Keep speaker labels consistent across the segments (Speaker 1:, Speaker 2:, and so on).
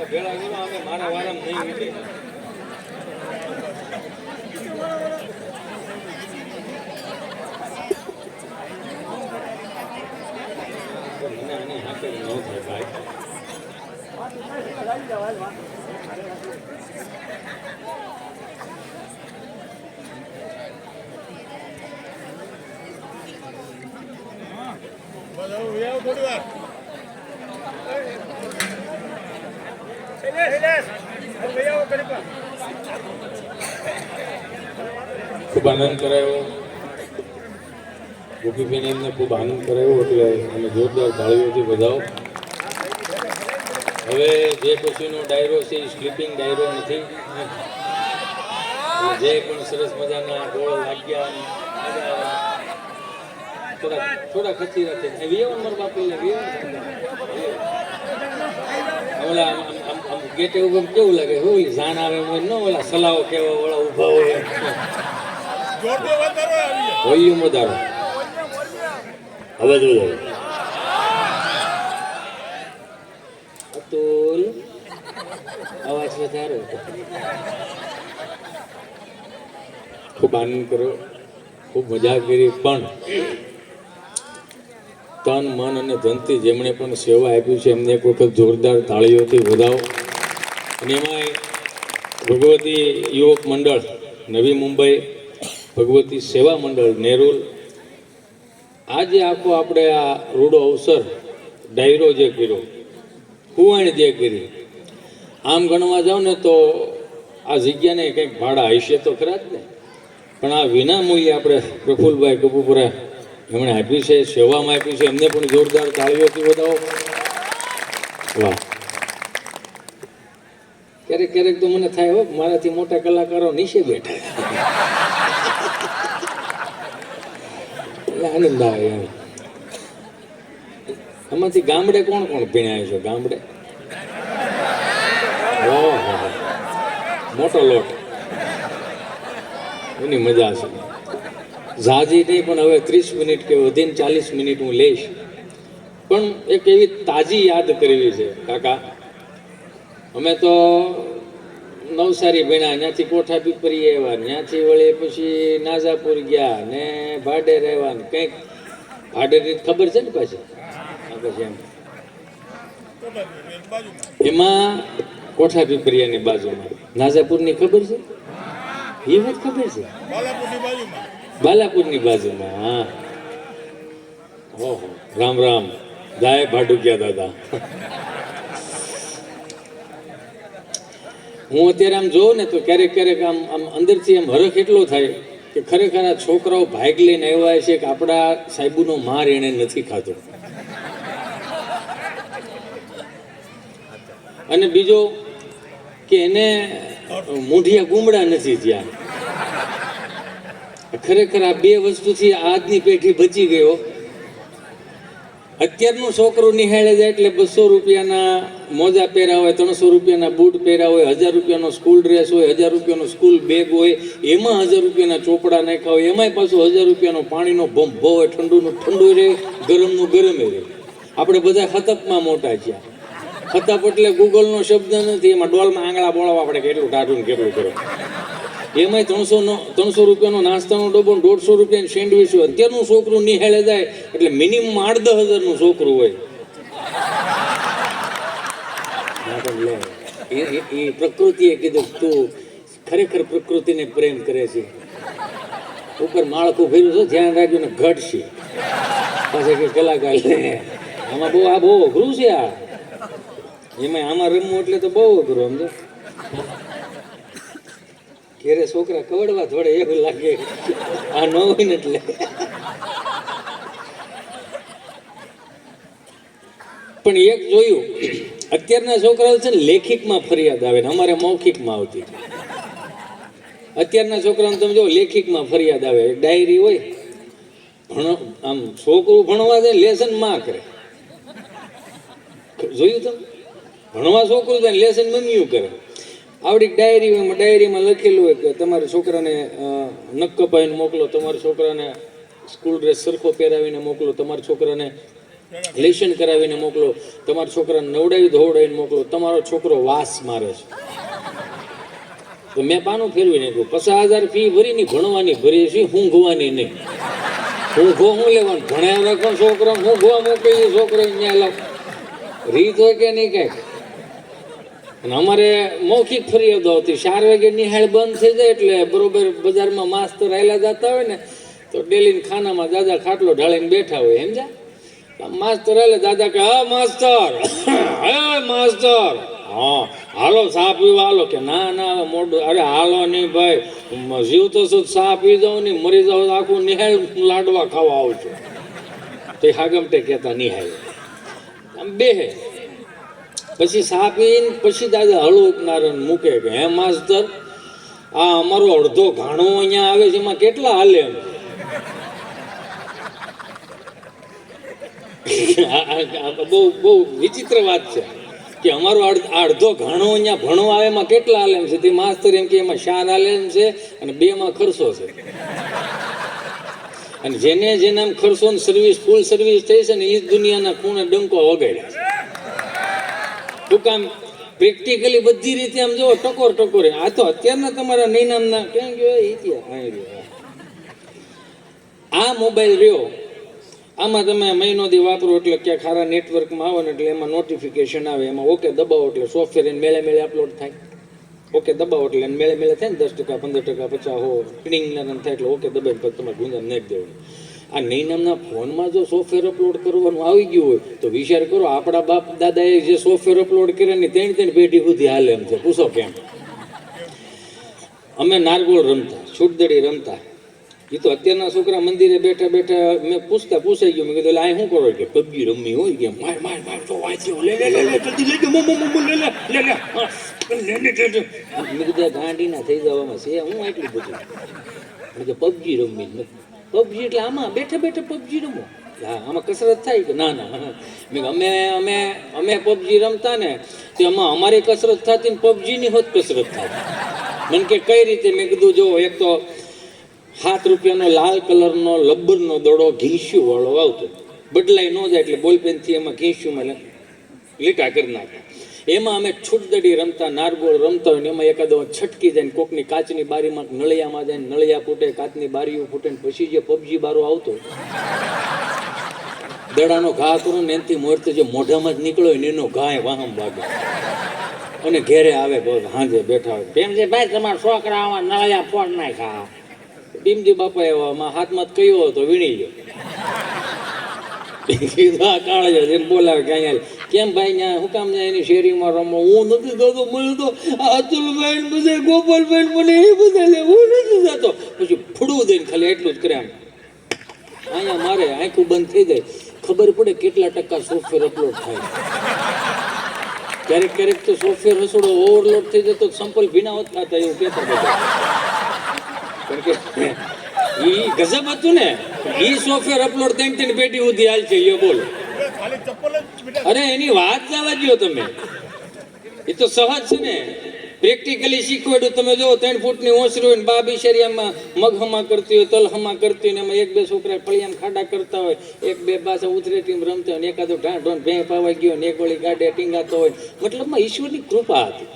Speaker 1: ભેળા કરો અમે મારા વારામ નહીં વીટે. મને આની હાથે ન થાય ભાઈ. ખૂબ આનંદ કરાયો. ગોપીબેન એમને ખૂબ આનંદ કરાયો એટલે અમે જોરદાર તાળીઓથી વધાવો. હવે જે પછીનો ડાયરો છે એ સ્લીપિંગ ડાયરો નથી. જે પણ સરસ મજાના ગોળ લાગ્યા થોડા ખચી રાખે નંબર બાપી ઓલા આમ ગેટે ઉપર કેવું લાગે ઓલી જાન આવે ન ઓલા સલાવો કેવા ઓલા ઊભા હોય વોલ્યુમ વધારો અવાજ વધારો. અતુલ અવાજ વધારો. ખૂબ આનંદ કરો, ખૂબ મજા કરી. પણ તન મન અને ધનથી જેમણે પણ સેવા આપી છે એમને એક વખત જોરદાર તાળીઓથી વધાવો. અને એમાંય ભગવતી યુવક મંડળ નવી મુંબઈ, ભગવતી સેવા મંડળ નેરુલ, આજે આખો આપણે આ રૂડો અવસર ડાયરો જે કર્યો, કુવાણ જે કરી, આમ ગણવા જાઓ ને તો આ જગ્યાને કંઈક ભાડા હશે તો ખરા જ ને. પણ આ વિના મૂલ્યે આપણે પ્રફુલભાઈ કપૂપુરા એમણે આપી છે, સેવામાં આપી છે, એમને પણ જોરદાર તાળીઓથી વધાવો. વાહ. ક્યારેક ક્યારેક તો મને થાય હો મારાથી મોટા કલાકારો નીચે બેઠા એટલે આનંદ આવે એમ. આમાંથી ગામડે કોણ કોણ ભીણાય છે? ગામડે મોટો લોટ એની મજા છે. ઝાજી નહીં પણ હવે 30 મિનિટ કે વધીને 40 મિનિટ હું લઈશ. પણ એક એવી તાજી યાદ કરવી છે કાકા. અમે તો નવસારી ભણ્યા, ત્યાંથી કોઠા પીપરી આવ્યા, ત્યાંથી વળી પછી નાજાપુર ગયા ને ભાડે રહેવા ને કંઈક ભાડે રીત ખબર છે ને પાછી પછી એમ એમાં કોઠા પીપરિયાની બાજુમાં નાજાપુરની ખબર છે? એ વાત ખબર છે? બાલાપુરની બાજુમાં. હા, ઓહો, રામ રામ. ગાય ભાડુકિયા દાદા. હું અત્યારે આમ જોઉં ને તો ક્યારેક ક્યારેક આમ આમ અંદરથી એમ હરખ એટલો થાય કે ખરેખર આ છોકરાઓ ભાગ લઈને આવ્યા છે કે આપણા સાહેબુનો માર એણે નથી ખાધો. અને બીજો કે એને મૂઢિયા ગુમડા નથી થયા. ખરેખર આ બે વસ્તુથી આજની પેઢી બચી ગયો. અત્યારનું છોકરું નિહાળે જાય એટલે 200 રૂપિયાના મોજા પહેર્યા હોય, 300 રૂપિયાના બૂટ પહેર્યા હોય, 1000 રૂપિયાનો સ્કૂલ ડ્રેસ હોય, 1000 રૂપિયાનો સ્કૂલ બેગ હોય, એમાં 1000 રૂપિયાના ચોપડા નાખ્યા હોય, એમાંય પાછું 1000 રૂપિયાનો પાણીનો ભંભો હોય, ઠંડુનું ઠંડુ રહે, ગરમનું ગરમે રહે. આપણે બધા ખતપમાં મોટા છીએ. ખતપ એટલે ગૂગલનો શબ્દ નથી, એમાં ડોલમાં આંગળા બોળવા આપણે કેટલું ટાઢું કેટલું કરો. એમાંય 300 રૂપિયાનો નાસ્તાનો ડબ્બો, 150 રૂપિયાની સેન્ડવીચ હોય. અત્યારનું છોકરું નિહાળે જાય એટલે મિનિમમ 8-10 હજારનું છોકરું હોય. એ પ્રકૃતિએ કીધું તું ખરેખર પ્રકૃતિને પ્રેમ કરે છે. ઉપર માળખું ફેર્યું છે, ધ્યાન રાખ્યું ને ઘટશે પાછા કે કલાકાર આમાં બહુ અઘરું છે. આ એમાં આમાં રમવું એટલે તો બહુ અઘરું. સમજો ઘેરે છોકરા કવડવા થોડે એવું લાગે આ ન હોય ને એટલે. પણ એક જોયું, અત્યારના છોકરાઓ છે ને લેખિકમાં ફરિયાદ આવે ને અમારે મૌખિકમાં આવતી. અત્યારના છોકરાઓને તમે જો લેખિકમાં ફરિયાદ આવે. એક ડાયરી હોય, આમ છોકરું ભણવા જાય લેસન માં કરે. જોયું તમે? ભણવા છોકરું જાય લેસન મમ્મીયું કરે. આવડી ડાયરીમાં લખેલું હોય કે તમારા છોકરાને નખ કપાવીને મોકલો, તમારા છોકરાને સ્કૂલ ડ્રેસ સરખો પહેરાવીને મોકલો, તમારા છોકરાને લેશન કરાવીને મોકલો, તમારા છોકરાને નવડાવી ધોવડાવીને મોકલો, તમારો છોકરો વાસ મારે છે તો મેં પાનું ફેરવી નાખ્યું. 50,000 ફી ભરીની ભણવાની ભરી છે, ઊંઘવાની નહીં. ઊંઘો હું લેવાનું, ભણ્યા રાખો છોકરો, ઊંઘવા મોકલી છોકરો ત્યાં લાવ રીત હોય કે નહીં કાંઈક. અને અમારે મૌખિક ફરિયાદો હતી, 4 વાગે નિહાળ બંધ થઈ જાય એટલે બરોબર બજારમાં માસ્તર આવેલા જતા હોય ને તો ડેલીને ખાનામાં દાદા ખાટલો ઢાળીને બેઠા હોય, સમજ્યા? માસ્તર આલે, દાદા કે હા માસ્તર, હે માસ્તર, હા હાલો ચા પીવા હાલો. કે ના ના મોઢું, અરે હાલો નહીં ભાઈ, જીવ તો શું ચા પી જાઉં ને મરી જાઉં આખું નિહાળ લાડવા ખાવા આવું છું. તો હાગમટે કહેતા નિહાળ આમ બેહે, પછી ચા પીને પછી દાદા હળવું નારણ મૂકે કે હે માસ્તર, આ અમારો અડધો ઘાણો અહીંયા આવે છે એમાં કેટલા હાલે એમ. બહુ બહુ વિચિત્ર વાત છે કે અમારો અડધો ઘાણો અહીંયા ભણો આવે એમાં કેટલા હાલે છે. તે માસ્તર એમ કે એમાં 4 હાલે છે અને 2માં ખર્ચો છે. અને જેને જેને આમ ખર્ચો ને સર્વિસ ફૂલ સર્વિસ થઈ છે ને એ દુનિયાના ખૂણે ડંકો વગાડ્યા છે. શું કામ? પ્રેક્ટિકલી બધી રીતે આમ જો ટકોર ટકોરે. આ તો અત્યારના તમારા નૈનામના ક્યાં ગયો ઇતિહાસ. આ મોબાઈલ રહ્યો, આમાં તમે મહિનો દી વાપરો એટલે ક્યાંક સારા નેટવર્કમાં આવો ને એટલે એમાં નોટિફિકેશન આવે, એમાં ઓકે દબાવો એટલે સોફ્ટવેર એને મેળે મેળે અપલોડ થાય. ઓકે દબાવો એટલે એને મેળે મેળે થાય ને 10%, 15%, 50 હો ક્લિંગ થાય એટલે ઓકે દબાઈને પછી તમારે ગુંજામ નાખી દેવાનું. આ નૈનામના ફોનમાં જો સોફ્ટવેર અપલોડ કરવાનું આવી ગયું હોય તો વિચાર કરો, આપણા બાપ દાદાએ જે સોફ્ટવેર અપલોડ કર્યા ને 3 પેઢી સુધી હાલે એમ છે. પૂછો કેમ? અમે નારગોળ રમતા, છૂટદડી રમતા. એ તો અત્યારના છોકરા મંદિરે બેઠા બેઠા મેં પૂછાઈ ગયું, મેં કીધું એટલે આ શું કરો કે પબજી રમી હોય કે માર માર માર તો વાંચ્યો લે લે લે લે જલ્દી લઈ ગયો મો મો લે લે લે લે મેં કીધું ગાંડીના થઈ જવામાં છે હું એટલું બધું. મેં કે પબજી રમી, પબજી એટલે આમાં બેઠા બેઠા પબજી રમો, હા આમાં કસરત થાય કે ના ના. મેં અમે અમે અમે પબજી રમતા ને તે આમાં અમારી કસરત થતી ને પબજીની હોત કસરત થતી. મને કે કઈ રીતે? મેં કીધું જો એક તો 7 રૂપિયાનો લાલ કલરનો લબ્બરનો દડો ઘીંસ્યું વાળો આવતો, બદલાઈ ન જાય એટલે બોલપેનથી એમાં ઘીંસ્યુંમાં લીટા કરી નાખે. એમાં અમે છૂટદડી રમતા, નારગોળ રમતા હોય ને એમાં એકાદો છટકી જાય ને કોકની કાચની બારીમાં નળિયામાં જાય, નળિયા ફૂટે, કાચની બારીઓ ફૂટે ને પછી જે પબજી બારો આવતો દડાનો ઘા કરો ને એનાથી મોરતે જે મોઢામાં જ નીકળ્યો હોય ને એનો ઘા વાહમ વાગે અને ઘેરે આવે હાંજે બેઠા હોય કેમ છે ભાઈ તમારા છોકરા આવા નળિયા ફોડ નાખ્યા. ભીમજી બાપા એવામાં હાથમાં કયો હતો વીણી ગયો. કીધું આ કાળજો એને બોલાવે કે અહીંયા કેમ ભાઈ ત્યાં હું કામ જાય એની શેરીમાં રમો? હું નથી જતો, મને તો અતુલભાઈ બધા ગોપાલભાઈ મને એ બધા લે, હું નથી જતો. પછી ફૂડવું દઈને ખાલી એટલું જ કરે આમ અહીંયા મારે આંખું બંધ થઈ જાય, ખબર પડે કેટલા ટકા સોફ્ટવેર અપલોડ થાય. ક્યારેક ક્યારેક તો સોફ્ટવેર હસોડો ઓવરલોડ થઈ જતો, સંપલ ભીના હોત થતા એવું કહેતા બધા. કારણ કે ઈ ગજબ હતું ને, ઈ સોફ્ટવેર અપલોડ 3 પેઢી સુધી હાલ છે. એ બોલો, અરે એની વાત જવા દો તમે, એ તો સહજ છે ને. પ્રેક્ટિકલી શીખવાડ્યું. તમે જો 3 ફૂટની ઓસરી હોય ને બા બિચારીયામાં મગ હમા કરતી હોય, તલ હમા કરતી હોય ને એમાં 1-2 છોકરા ફળિયામાં ખાડા કરતા હોય, 1-2 પાછા ઉતરે ટીમ રમતા હોય ને એકાદો ઢાંઢોન ભેં પાવા ગયો ને એક વળી ગાડે ટીંગાતો હોય. મતલબમાં ઈશ્વરની કૃપા હતી.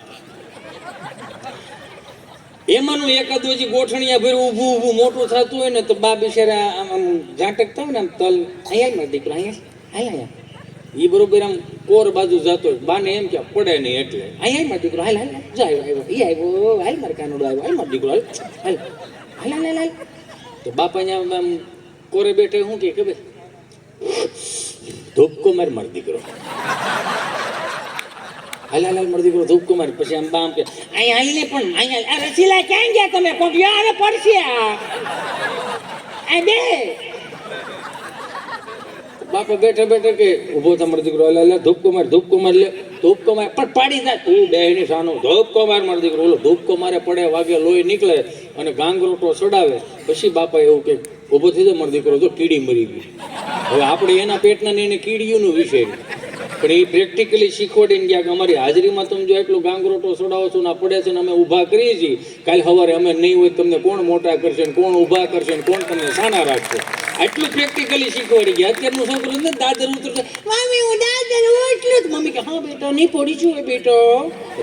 Speaker 1: એમાંનું એકાદું હજી ગોઠણિયા ભેર ઊભું ઊભું મોટું થતું હોય ને તો બા બિચારા આમ ઝાંટકતા હોય ને આમ તલ અહીંયા દીકરો અહીંયા એ બરોબર આમ કોર બાજુ જતો હોય, બાને એમ કે પડે નહીં એટલે અહીંયા દીકરો હાલ હાલ જાય આવ્યો એ આવ્યો હાલ મારે કાનોડો આવ્યો હાલ મારો દીકરો હાલ હાલ હાલ હાલ હાલ. તો બાપા અહીંયા આમ કોરે બેઠે શું કે ભાઈ ધૂપકો મારો દીકરો હાલ હાલ મારો દીકરો ધૂપકો મારી. પછી આમ બા આમ કે અહીંયા હાલ ને પણ અહીંયા રસીલા ક્યાં ગયા તમે? કોટિયા અરે પડશે આ બે. બાપા બેઠા બેઠા કે ઉભો તમારો દીકરો લે ધૂપકો માર લે ધૂપકો માર પણ પાડી જાય તું બેહની સાનો ધૂપકો માર મારો દીકરો. ઓલો ધૂપકો મારે પડે વાગે લોહી નીકળે અને ગાંગરોટો ચડાવે. પછી બાપા એવું કે ઉભો થઈ જાય મારો દીકરો જો કીડી મરી ગઈ. હવે આપણે એના પેટના ને એને કીડીઓનો વિષય પણ એ પ્રેક્ટિકલી શીખવાડીને ગયા કે અમારી હાજરીમાં તમે જો એટલું ગાંગરોટો છોડાવો છો ને આ પડે છે ને અમે ઊભા કરીએ છીએ, કાલે સવારે અમે નહીં હોય તમને કોણ મોટા કરશે ને કોણ ઊભા કરશે ને કોણ તમને સાના રાખશે, આટલું પ્રેક્ટિકલી શીખવાડી ગયા. અત્યારનું છોકરું ને દાદર ઉતરશે, મમ્મી હું દાદર ઉતરું, મમ્મી કે હા બેટા નહીં પડી છું એ બેટો,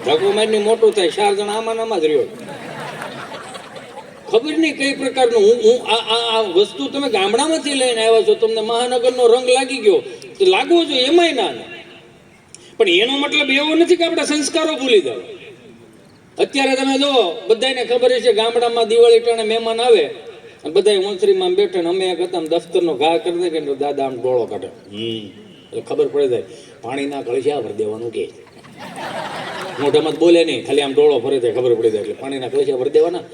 Speaker 1: ધક્કો મારીને મોટું થાય. 4 જણા આમાં જ રહ્યો. ખબર નહીં કઈ પ્રકારનું હું આ વસ્તુ તમે ગામડામાંથી લઈને આવ્યા છો, તમને મહાનગરનો રંગ લાગી ગયો તો લાગવો જોઈએ, એમાંય ના. પણ એનો મતલબ એવો નથી કે આપણા સંસ્કારો ભૂલી જાવ. અત્યારે તમે જો બધાને ખબર છે ગામડામાં દિવાળી ટાણે મહેમાન આવે અને બધા ઓંસરીમાં બેઠા, અમે એક હતા દફતરનો ઘા કરી દે કે દાદા આમ ડોળો કાઢે, એટલે ખબર પડે જાય પાણીના કળશિયા ભરી દેવાનું કે મોઢામાં બોલે નહીં, ખાલી આમ ડોળો ભરે જાય ખબર પડી જાય એટલે પાણીના કળશિયા ભરી દેવાના.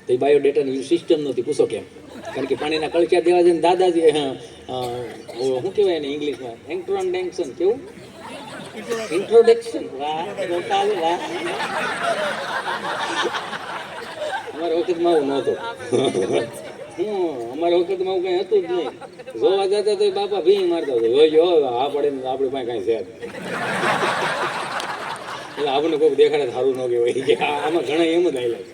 Speaker 1: તો એ બાયોડેટાની સિસ્ટમ નથી, પૂછો કેમ? કારણ કે પાણીના કળશિયા દેવા જાય દાદાજી શું કહેવાય એને ઇંગ્લિશમાં ઇન્ટ્રોડક્શન, કેવું ઇન્ટ્રોડક્શન, વાહ વાહ. અમારા વખતમાં આવું નહોતું. અમારા વખતમાં આવું કઈ હતું જ નહીં. જોવા જતા તો બાપા ભી મારતા હતો, જોઈજો આ પડે ને આપણે પાસે કઈ છે એટલે આપણને કોઈક દેખાડે સારું ન કહેવાય કે આમાં ઘણા એમ જ આવેલા છે.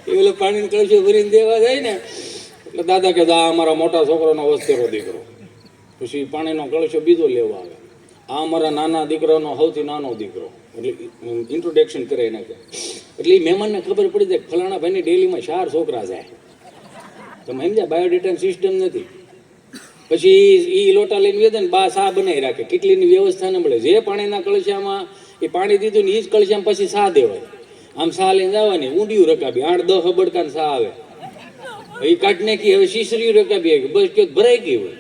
Speaker 1: એ પેલો પાણીને કળશો ભરીને દેવા જાય ને એટલે દાદા કે આ અમારા મોટા છોકરાનો વસ્તેરો દીકરો, પછી પાણીનો કળશો બીજો લેવા આવે, આ અમારા નાના દીકરાનો સૌથી નાનો દીકરો, એટલે ઇન્ટ્રોડક્શન કરે નાખે. એટલે એ મહેમાનને ખબર પડી જાય ફલાણા ભાઈની ડેલીમાં 4 છોકરા જાય. તમે સમજ્યા? બાયોડેટા સિસ્ટમ નથી. પછી એ લોટા લઈને વેદન બા સા બનાવી રાખે, કેટલીની વ્યવસ્થા ન મળે. જે પાણીના કળશામાં એ પાણી દીધું ને એ જ કળશામાં પછી સા દેવાય. આમ સા લઈને જવાની, ઊંડિયું રકાબી 8-10 હબડકાન સા આવે, એ કાઢી નાખી, હવે શીશરીયું રકાબી આવી, બસ કે ભરાઈ ગઈ હોય.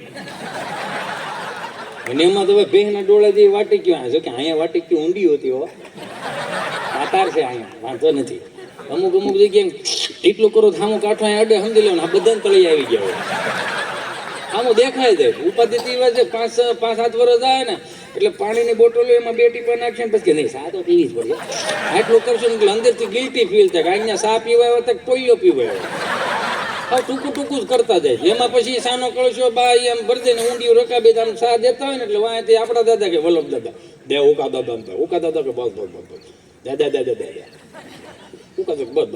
Speaker 1: અને એમાં તો ભેંસના ડોળા જે વાટી ગયો, જો કે અહીંયા વાટી ગયું ઊંડી હોતી હો, આતાર છે અહીંયા, વાંધો નથી. અમુક જગ્યાએ એટલું કરો થામું કાંઠો અડે સમજી લેવાનું, આ બધાને તળી આવી ગયા હોય, આમાં દેખાય જાય. ઉપાધિ છે 5-7 વર્ષ જાય ને એટલે પાણીની બોટલો એમાં 2 ટીપા નાખશે ને પછી નહીં સા તો પીવી જ પડે. આટલું કરશું ને એટલે અંદરથી ગિલ્ટી ફીલ થાય કે અહીંયા સા પીવાય હોય તો પોલિયો પીવાય હોય, હવે ટૂંકું જ કરતા જાય. એમાં પછી સાનો કળશો બા એમ ભરી દે ને ઊંડિયું રકાબે આમ સા દેતા હોય ને એટલે વાંથી આપણા દાદા કે વલ્લભ દાદા દે, ઉકા દાદા ઉકા દાદા કે બસ દાદા ઉકા બસ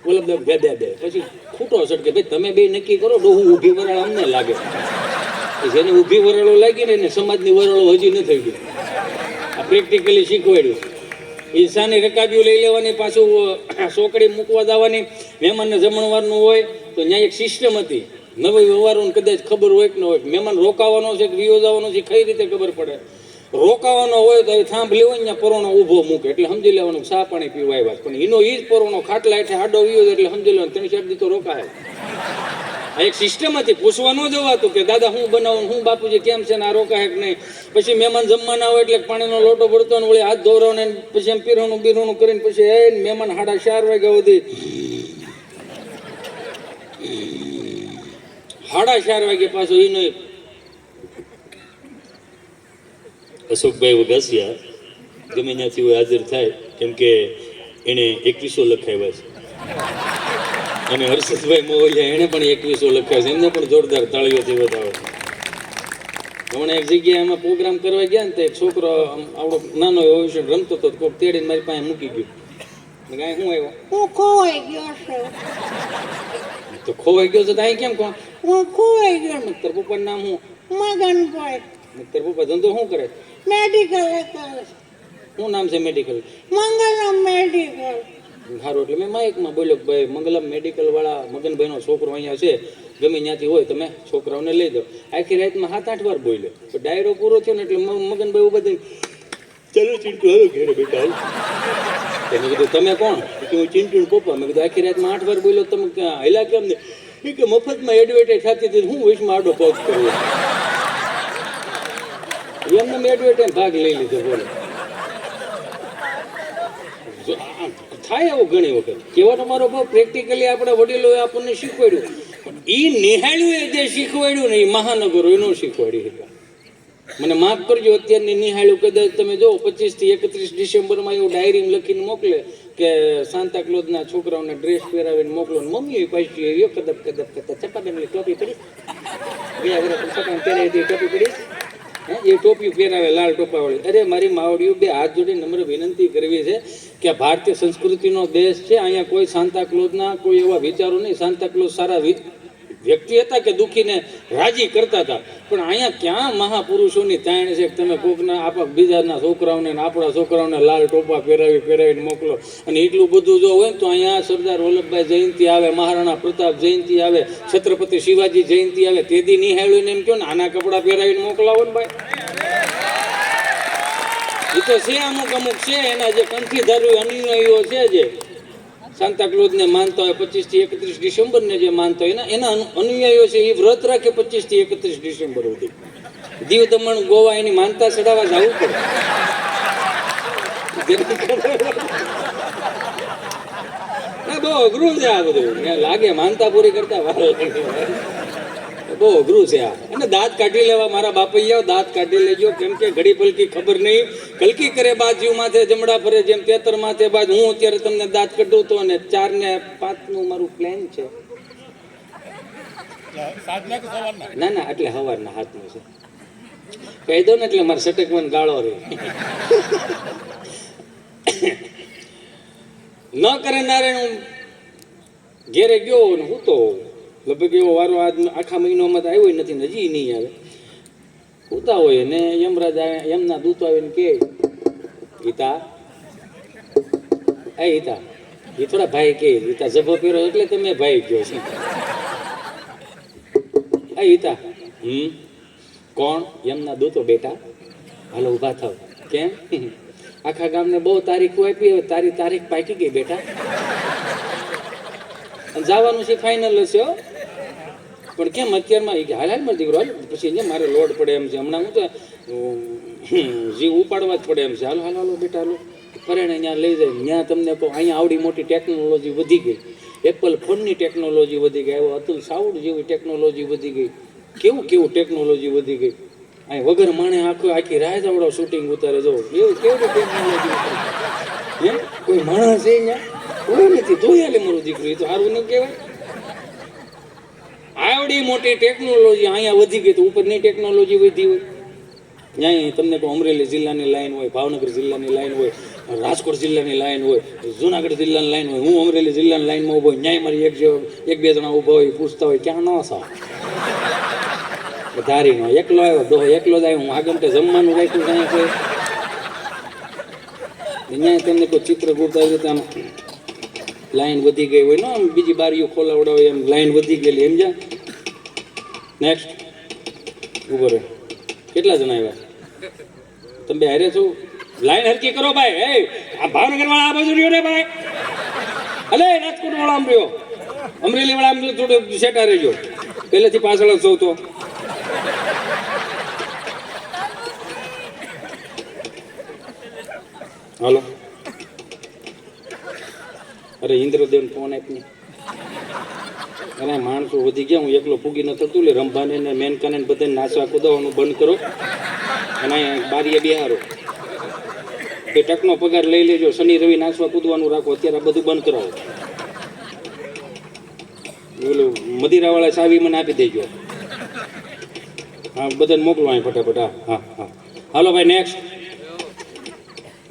Speaker 1: વલ્લભ દાદા દે. પછી ખૂટો સટકે ભાઈ તમે બે નક્કી કરો, ડોહું ઊભી વરાળ અમને લાગે, જેને ઊભી વરાળો લાગી ને એને સમાજની વરાળો હજી ન થઈ ગઈ. આ પ્રેક્ટિકલી શીખવાડ્યું. ઈશાની રકાબીઓ લઈ લેવાની, પાછું સોકડી મૂકવા જવાની, મહેમાનને જમણવારનું હોય તો ત્યાં એક સિસ્ટમ હતી. નવી વ્યવહારોને કદાચ ખબર હોય કે ન હોય, મહેમાન રોકાવાનો છે કે વિયો જવાનો છે કઈ રીતે ખબર પડે. રોકાવાનો હોય તો એ થાંભલી હોય ને ત્યાં પરોણો ઊભો મૂકે એટલે સમજી લેવાનું સા પાણી પીવા આવ્યા. પણ એનો એ જ પરોણો ખાટલા હેઠે આડો વિયો એટલે સમજી લેવાનું 3-4 દી તો રોકાય. આ એક સિસ્ટમ હતી, પૂછવા ન જવાતું કે દાદા હું બનાવું, હું બાપુજી કેમ છે ને આ રોકાય કે નહીં. પછી મહેમાન જમવાના હોય એટલે પાણીનો લોટો ભરતો ને વળી હાથ ધોવરાને પછી એમ પીરણું કરીને પછી એ મહેમાન 4:30 વાગ્યા સુધી 4:30 વાગે પાછો એનો
Speaker 2: અશોકભાઈ વઘાસિયા ગમે ત્યાંથી હોય હાજર થાય, કેમ કે એણે 2100 લખાવ્યા છે, અને હર્ષદભાઈ મોવલિયા એણે પણ 2100 લખાવ્યા છે. એમને પણ જોરદાર તાળીઓથી વધાવો. હમણાં એક જગ્યાએ એમાં પ્રોગ્રામ કરવા ગયા ને તો એક છોકરો આવડો નાનો એવો છે રમતો હતો, કોઈક તેડીને મારી પાસે મૂકી ગયું. કાંઈ શું આવ્યો? હું ખોવાઈ ગયો છે. તો ખોવાઈ ગયો છે તો અહીં કેમ કહો? હું ખોવાઈ ગયો. તાર પપ્પાનું નામ હું? મગનભાઈ. તાર પપ્પા ધંધો શું કરે? મેડિકલ કરે. શું નામ છે મેડિકલ? મંગલમ મેડિકલ. સારું, એટલે મેં માઇકમાં બોલ્યો કે ભાઈ મંગલમ મેડિકલ વાળા મગનભાઈનો છોકરો અહીંયા છે, ગમે ત્યાંથી હોય તમે છોકરાઓને લઈ જાઓ. આખી રાતમાં 7-8 વાર બોલ્યો. તો ડાયરો પૂરો થયો ને એટલે મગનભાઈ બધા ચાલો ચિંટુ હાલો ઘેરે બેટા. મેં કીધું તમે કોણ? કે હું ચિંટુ પપ્પા. મેં કીધું આખી રાતમાં 8 વાર બોલ્યો, તમે હેલા કેમ ને? એ કે મફતમાં એડવર્ટાઈઝ થતી હતી, હું વયસમાં આડો પગ કર્યો. એમને મેં એડવર્ટાઈઝ ભાગ લઈ લીધો. બોલો થાય એવું ઘણી વખત. કહેવાનો મારો ભાવ પ્રેક્ટિકલી આપણા વડીલોએ આપણને શીખવાડ્યું, પણ એ નિહાળ્યું એ જે શીખવાડ્યું ને એ મહાનગરો એનું શીખવાડી હતા. મને માફ કરજો, અત્યારની નિહાળ્યું કદાચ તમે જો 25 થી 31 ડિસેમ્બરમાં એવું ડાયરી લખીને મોકલે કે સાંતા ક્લોઝના છોકરાઓને ડ્રેસ પહેરાવીને મોકલો. મમ્મી પાછી એવી કદપ કરતા ચપાબેનની ટોપી પડી ગયા વર્ષ પહેરાવી ટોપી પડી
Speaker 1: હે એ ટોપી પહેરાવે લાલ ટોપાવાળી. અરે મારી માવડીઓ બે હાથ જોડી નમ્ર વિનંતી કરવી છે કે ભારતીય સંસ્કૃતિનો દેશ છે. અહીંયા કોઈ સાન્તા ક્લોઝના કોઈ એવા વિચારો નહીં. સાન્તા ક્લોઝ સારા વ્યક્તિ હતા કે દુઃખીને રાજી કરતા હતા, પણ અહીંયા ક્યાં મહાપુરુષોની તાણ છે કે તમે કોકના આપણા બીજાના છોકરાઓને ને આપણા છોકરાઓને લાલ ટોપા પહેરાવીને મોકલો. અને એટલું બધું જો હોય ને તો અહીંયા સરદાર વલ્લભભાઈ જયંતિ આવે, મહારાણા પ્રતાપ જયંતિ આવે, છત્રપતિ શિવાજી જયંતિ આવે, તેદી નિહાળ્યું એમ કહો ને આના કપડાં પહેરાવીને મોકલાવો ને ભાઈ. એ તો છે અમુક છે એના જે કંઠીધારી અનુયાયીઓ છે જે સાન્તા ક્લોઝને માનતા હોય, 25 થી 31 ડિસેમ્બરને જે માનતા હોય એના અનુયાયીઓ છે એ વ્રત રાખે 25 થી 31 ડિસેમ્બર સુધી. દીવ દમણ ગોવા એની માનતા ચડાવવા જવું પડે. બહુ અઘરું છે આ બધું. લાગે માનતા પૂરી કરતા વાર લાગે. બહુ અઘરું છે આ. અને દાંત કાઢી લેવા મારા બાપૈયા, દાંત કાઢી લેજો, કેમ કે ઘડી પલકી ખબર નહીં. કલકી કરે બાજુ માથે જમડા ફરે જેમ તેતર માથે બાજ. હું અત્યારે તમને દાંત કાઢું તો અને 4 ને 5 નું મારું પ્લાન છે. ના ના એટલે સવારના 7 નું છે. કહી દો ને એટલે મારે સટકવાન ગાળો રહે. ન કરે નારાયણ હું ઘેરે ગયો ને હું તો લગભગ એવો વારો આજ આખા મહિનામાં તો આવ્યો નથી ને હજી નહીં આવે. ઉતા હોય ને યમરાજ એમના દૂતો આવીને કે ગીતા એ ગીતા એ થોડા ભાઈ કે ગીતા જભો પહેરો એટલે તમે ભાઈ ગયો છે. એ ગીતા કોણ? એમના દૂતો બેટા. હાલો ઊભા થાવ. કેમ? આખા ગામને બહુ તારીખો આપી, હવે તારી તારીખ પાકી ગઈ બેટા. જવાનું છે ફાઇનલ હશે હો. પણ કેમ અત્યારમાં હાલ હાલમાં દીકરો હાલ પછી અહીંયા મારે લોડ પડે એમ છે. હમણાં હું તો જીવ ઉપાડવા જ પડે એમ છે. હાલો હાલો હાલો બેટા હાલો ફરેને ત્યાં લઈ જાય. ત્યાં તમને કહો અહીંયા આવડી મોટી ટેકનોલોજી વધી ગઈ. એપલ ફોનની ટેકનોલોજી વધી ગઈ. આવ્યો અતુલ સાઉડ જેવી ટેકનોલોજી વધી ગઈ. કેવું કેવું ટેકનોલોજી વધી ગઈ. અહીં વગર માણે આખી રાહ આવડો શૂટિંગ ઉતારે જો એવું કેવું ટેકનોલોજી હે કોઈ માણસ છે અહીંયા કોઈ નથી. ધોયાલે મારું દીકરું એ તો સારું ન કહેવાય. આવડી મોટી ટેકનોલોજી અહીંયા વધી ગઈ તો ઉપરની ટેકનોલોજી વધી હોય. ત્યાં તમને કહો અમરેલી જિલ્લાની લાઈન હોય, ભાવનગર જિલ્લાની લાઈન હોય, રાજકોટ જિલ્લાની લાઈન હોય, જુનાગઢ જિલ્લાની લાઈન હોય. હું અમરેલી જિલ્લાની લાઈનમાં ઊભો હોય. ન્યાય મારી એક બે જણા ઊભા હોય પૂછતા હોય ક્યાં ન સા ધારીનો એકલો આવ્યો દોહો એકલો જ આવ્યો. હું આગળ તો જમવાનું રાખ્યું ત્યાં કોઈ અહીંયા તમને કોઈ ચિત્રગુપ્ત આવી રીતે આમ લાઈન વધી ગઈ હોય ને આમ બીજી બારીઓ ખોલાવડા હોય એમ લાઈન વધી ગયેલી એમ જ્યાં. નેક્સ્ટ ઉભો રહે. કેટલા જણા આવ્યા? તમે હારે છો? લાઈન હરકી કરો ભાઈ. એ આ ભાવનગર વાળા આ બાજુ રહ્યો ને ભાઈ. અલે રાજકોટ વાળા આમ રહ્યો, અમરેલી વાળા આમ થોડું સેટા રહેજો. પહેલેથી પાછળ જ સૌ તો હાલો. અરે ઇન્દ્રદેવ ફોન આપને. અરે માણસો વધી ગયા. હું એકલો પૂગી ન થતું. લે રંભાને ને મેનકાને બધાને નાચવા કૂદવાનું બંધ કરો અને બારીએ બિહારો. એ ટકનો પગાર લઈ લેજો. શનિ રવિ નાચવા કૂદવાનું રાખો. અત્યારે બધું બંધ કરાવો. ઓલું મદિરાવાળા ચાવી મને આપી દેજો. હા બધાને મોકલો અહીં ફટાફટ. હા હા હા હાલો ભાઈ નેક્સ્ટ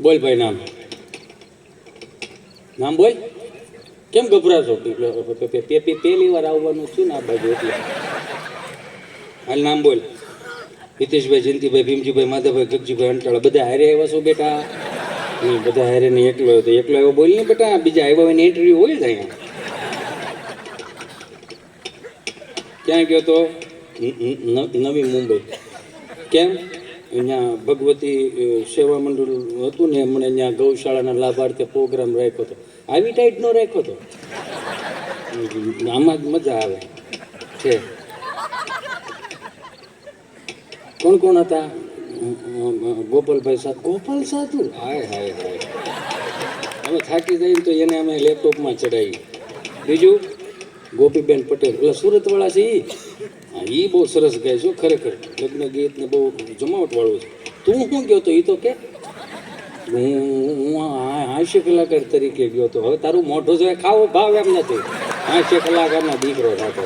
Speaker 1: બોલ ભાઈ. નામ બોલ. કેમ ગભરાશો? પહેલી વાર આવવાનું છું ને આ બાજુ એટલે. હાલ નામ બોલ. હિતેશભાઈ, જયંતિભાઈ, ભીમજીભાઈ, માધવભાઈ, ગગજીભાઈ, અંટાળા બધા હારે આવ્યા છો બેટા? નહીં બધા હારે નહીં. એકલો આવ્યો તો એકલો આવ્યો બોલ ને બેટા. બીજા આવ્યા હોય ને ઇન્ટરવ્યુ હોય જ અહીંયા. ક્યાં ગયો તો? નવી મુંબઈ. કેમ? અહીંયા ભગવતી સેવા મંડળ હતું ને એમણે અહીંયા ગૌશાળાના લાભાર્થે પ્રોગ્રામ રાખ્યો હતો. આવી ટાઈટનો રાખ્યો હતો. આમાં જ મજા આવે છે. કોણ કોણ હતા? ગોપાલભાઈ સાધુ. ગોપાલ સાધુ હાય હાય હાય. અમે થાકી જઈએ તો એને અમે લેપટોપમાં ચડાવી. બીજું ગોપીબેન પટેલ, એટલે સુરતવાળા છે એ. હા એ બહુ સરસ ગાય છે ખરેખર. લગ્ન ગીત ને બહુ જમાવટવાળું છે. તું શું ગયો તો એ તો કે? હું હાસ્ય કલાકાર તરીકે ગયો તો. હવે તારું મોઢું જોઈએ ખાવો ભાવ એમ નથી. હાસ્ય કલાકારના દીકરો થતો.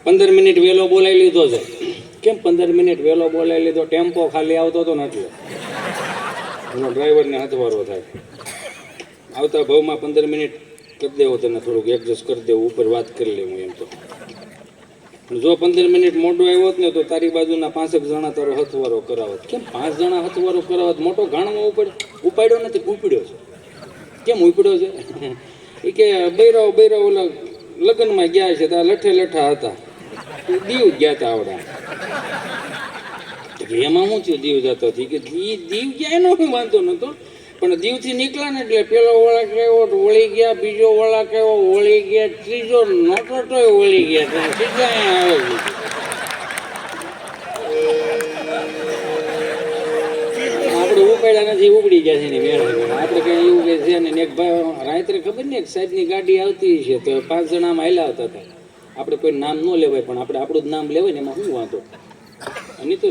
Speaker 1: 15 મિનિટ વહેલો બોલાવી લીધો છે. કેમ 15 મિનિટ વહેલો બોલાવી લીધો, ટેમ્પો ખાલી આવતો હતો ને એટલે એનો ડ્રાઈવરને હાથવારો થાય. આવતા ભાવમાં 15 મિનિટ કરી દેવો, તને થોડુંક એડજસ્ટ કરી દેવું, ઉપર વાત કરી લેવું એમ તો. જો 15 મિનિટ મોટો આવ્યો હોત ને તો તારી બાજુના 5 જણા તારો હથવારો કરાવત. કેમ 5 જણા હથવારો કરાવત? મોટો ઘાણમાં ઉપાડ્યો નથી, ઉપડ્યો છે. કેમ ઉપડ્યો છે? એ કે બૈરાઓ ઓલા લગ્નમાં ગયા છે, ત્યાં લઠે લઠા હતા, દીવ ગયા હતા આવડા. એમાં શું થયું? દીવ જતો હતી કે દીવ ગયા એનો હું વાંધો નતો, પણ દીવથી નીકળ્યા ને એટલે પેલો વળાક આવ્યો વળી ગયા, બીજો વળાક આવ્યો વળી ગયા, ત્રીજો નોટો વળી ગયા, સીધા અહીંયા આવે. આપણે ઉપાડ્યા નથી, ઉપડી ગયા છે ને મેળા. આપણે કઈ એવું કે છે ને. એક ભાઈ રાત્રે ખબર ને, એક સાહેબની ગાડી આવતી છે તો 5 જણામાં હાલ્યા આવતા હતા. આપણે કોઈ નામ ન લેવાય, પણ આપણે આપણું જ નામ લેવાય ને એમાં શું વાંધો. અને તો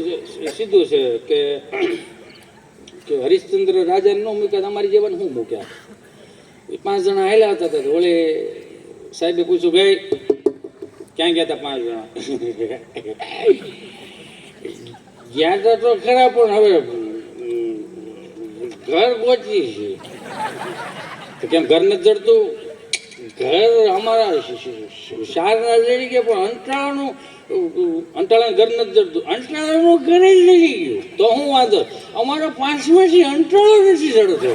Speaker 1: સીધું છે કે હરિશ્ચંદ્ર રાજાને ન મૂક્યા, અમારી જેવાને શું મૂક્યા. એ 5 જણા હાલ્યા આવતા હતા. ઓલે સાહેબે પૂછ્યું, ભાઈ ક્યાં ગયા હતા 5 જણા? ગયા હતા તો ખરા, પણ હવે ઘર પહોંચી છે. તો કેમ ઘર નથી જડતું? ઘર અમારા શારના જડી ગયા, પણ અંટાળાનું ઘર નથી જડતું. અંટાળાનું ઘર જ લઈ ગયું તો હું વાંધો? અમારો 5માંથી અંટાળો નથી જડતો.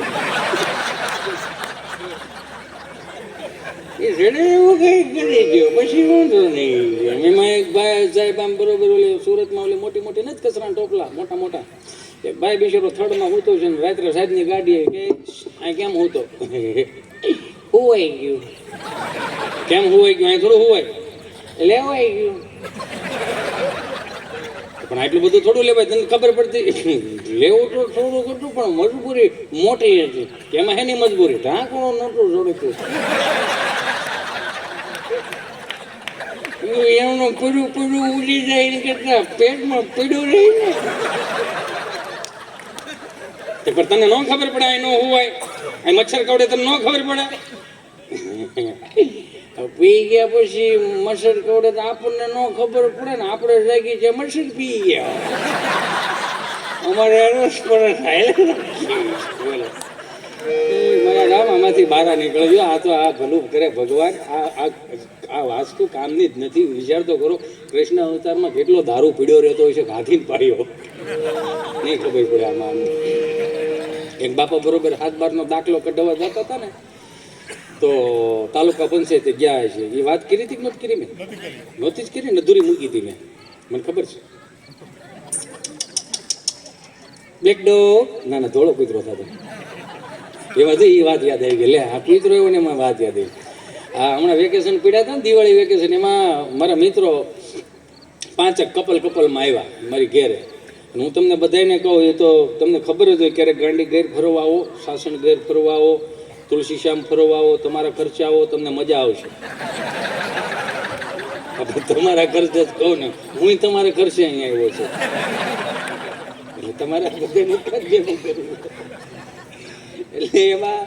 Speaker 1: એ જડે એવું કઈ કરી ગયો પછી વાંધો નહીં. એમાં એક ભાઈ સાહેબ આમ બરોબર ઓલે સુરતમાં ઓલે મોટી મોટી નથી કચરા ટોપલા મોટા મોટા, એક ભાઈ બિચારો થર્ડમાં હૂતો છે ને રાત્રે સાહેબની ગાડી કે આ કેમ હૂતો? હોવાઈ ગયું. કેમ હોવાઈ ગયું? અહીં થોડું હોવાય, લેવાઈ ગયું. પણ આટલું બધું થોડું લેવાય, તને ખબર પડતી? લેવું તો થોડું ખોટું, પણ મજબૂરી મોટી હતી. એમાં એની મજબૂરી ઢાંકણું નહોતું જોડતું. એમનું પીડું ઉડી જાય ને કરતા પેટમાં પીડું રહી ને. પણ તને ન ખબર પડે અહીં ન હોવાય, અહીં મચ્છર કવડે તને ન ખબર પડે. પી ગયા પછી મચ્છર કવડે તો આપણને ન ખબર પડે ને, આપણે જાગી છે મચ્છર પી ગયા. અમારે અરસ પર થાય. મારા ગામ આમાંથી બહાર નીકળજો. આ તો આ ભલું કરે ભગવાન. આ વાસ્તુ કામની જ નથી. વિચાર તો કરો, કૃષ્ણ અવતારમાં કેટલો દારૂ પીડ્યો રહેતો હોય છે, ગાંધીને પાડ્યો નહીં ખબર પડે આમાં. એક બાપા બરોબર 7-12નો દાખલો કઢાવવા જતા હતા ને, તો તાલુકા પંચાયતે ગયા છે. એ વાત કરી હતી કે નથી કરી? મેં નહોતી જ કરી ને, અધૂરી મૂકી હતી મેં, મને ખબર છે. બ્લેક ડોગ ના ધોળો કૂતરો થતો એમાં એ વાત યાદ આવી ગઈ. લે આ કૂતરો એવો ને એમાં વાત યાદ આવી. હા, હમણાં વેકેશન પડ્યા હતા ને, દિવાળી વેકેશન, એમાં મારા મિત્રો 5 કપલમાં આવ્યા મારી ઘેરે. હું તમને બધાને કહું, એ તો તમને ખબર જ હોય, ક્યારેક ગાંડી ગેર ફરવા આવો, સાસણ ગેર ફરવા આવો, તુલસી શ્યામ ફરવા આવો, તમારા ખર્ચે આવો, તમને મજા આવશે. તમારા ખર્ચે જ કહું ને, હું તમારા ખર્ચે અહીંયા આવ્યો છું, એટલે તમારા બધાનું ખર્ચે હું કરું. એટલે એમાં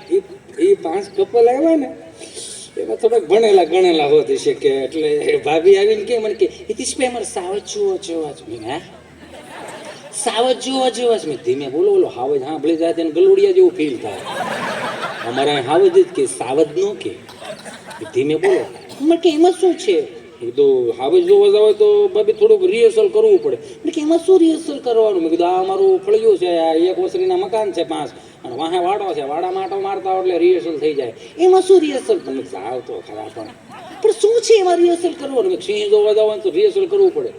Speaker 1: એ 5 કપલ આવ્યા ને, એમાં થોડાક ભણેલા ગણેલા હોત છે કે, એટલે ભાભી આવીને કે મને કે હિતેશભાઈ અમારે સાવજ જુઓ જોવા જ. હા, સાવજ જોવા જોવા જ. મેં ધીમે બોલો, ઓલો હાવજ સાંભળી જાય તેને ગલુડિયા જેવું ફીલ થાય. અમારે અહીં હાવજ જ કે, સાવજ નો કે. ધીમે બોલો. મને કે એમાં શું છે? કીધું હાવજ જોવા જાવ તો ભાભી થોડુંક રિહર્સલ કરવું પડે. એટલે કે એમાં શું રિહર્સલ કરવાનું? મેં કીધું આ અમારું ફળિયું છે, આ 1 ઓસરીના મકાન છે 5, અને વાહે વાડો છે, વાડામાં આટો મારતા એટલે રિહર્સલ થઈ જાય. એમાં શું રિહર્સલ? તમે જાવ તો ખરા, પણ શું છે એમાં રિહર્સલ કરવાનું? મેં સિંહ જોવા જવાનું તો રિહર્સલ કરવું પડે,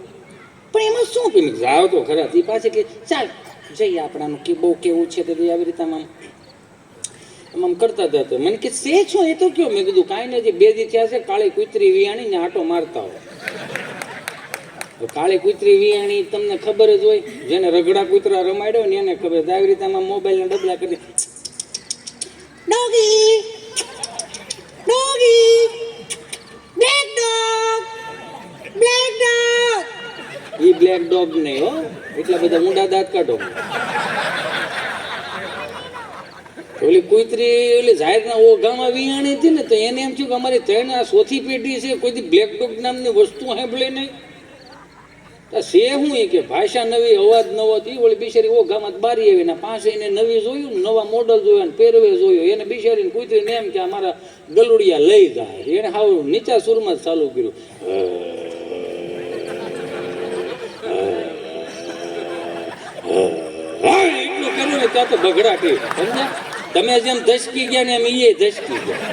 Speaker 1: પણ એમાં શું? મેં જાવ તો ખરા. એ પાછી કે ચાલ જઈએ આપણાનું કે બહુ કેવું છે તો આવી રીતે આમ કરતા હતા. મને કે સે છો એ તો કયો? મેં કીધું કાંઈ નથી, 2 દી થયા છે, કાળી કૂતરી વિયાણીને આટો મારતા હોય. કાળી કૂતરી વિયાણી તમને ખબર જ હોય, જેને રગડા કૂતરા રમાડ્યો ને એને ખબર. આવી રીતે આમાં મોબાઈલના ડબલા કરી doggy doggy black dog black dog. ઈ બ્લેક ડોગ નહીં હો, એટલા બધા ઊંડા દાંત કાઢો. ઓલી કૂતરી ઓલી જાહેરના ઓઘામાં વિયાણી હતી ને, તો એને એમ થયું કે અમારી 3 ચોથી પેઢી છે, કોઈ બ્લેક ડોગ નામની વસ્તુ સાંભળે નહીં.
Speaker 3: તો છે હું એ કે ભાષા નવી અવાજ નવો એ વળી બિચારી ઓ ગામમાં બારી આવી ને પાસે એને નવી જોયું ને નવા મોડલ જોયા ને પહેરવે જોયો એને બિચારીને કૂતરીને એમ કે આ મારા ગલુડિયા લઈ જાય એને હાવ નીચા સુરમાં જ ચાલુ કર્યું. એટલું કર્યું ને ત્યાં તો બગડાટી સમજ્યા. તમે જેમ ધસકી ગયા ને એમ એ ધસકી ગયા.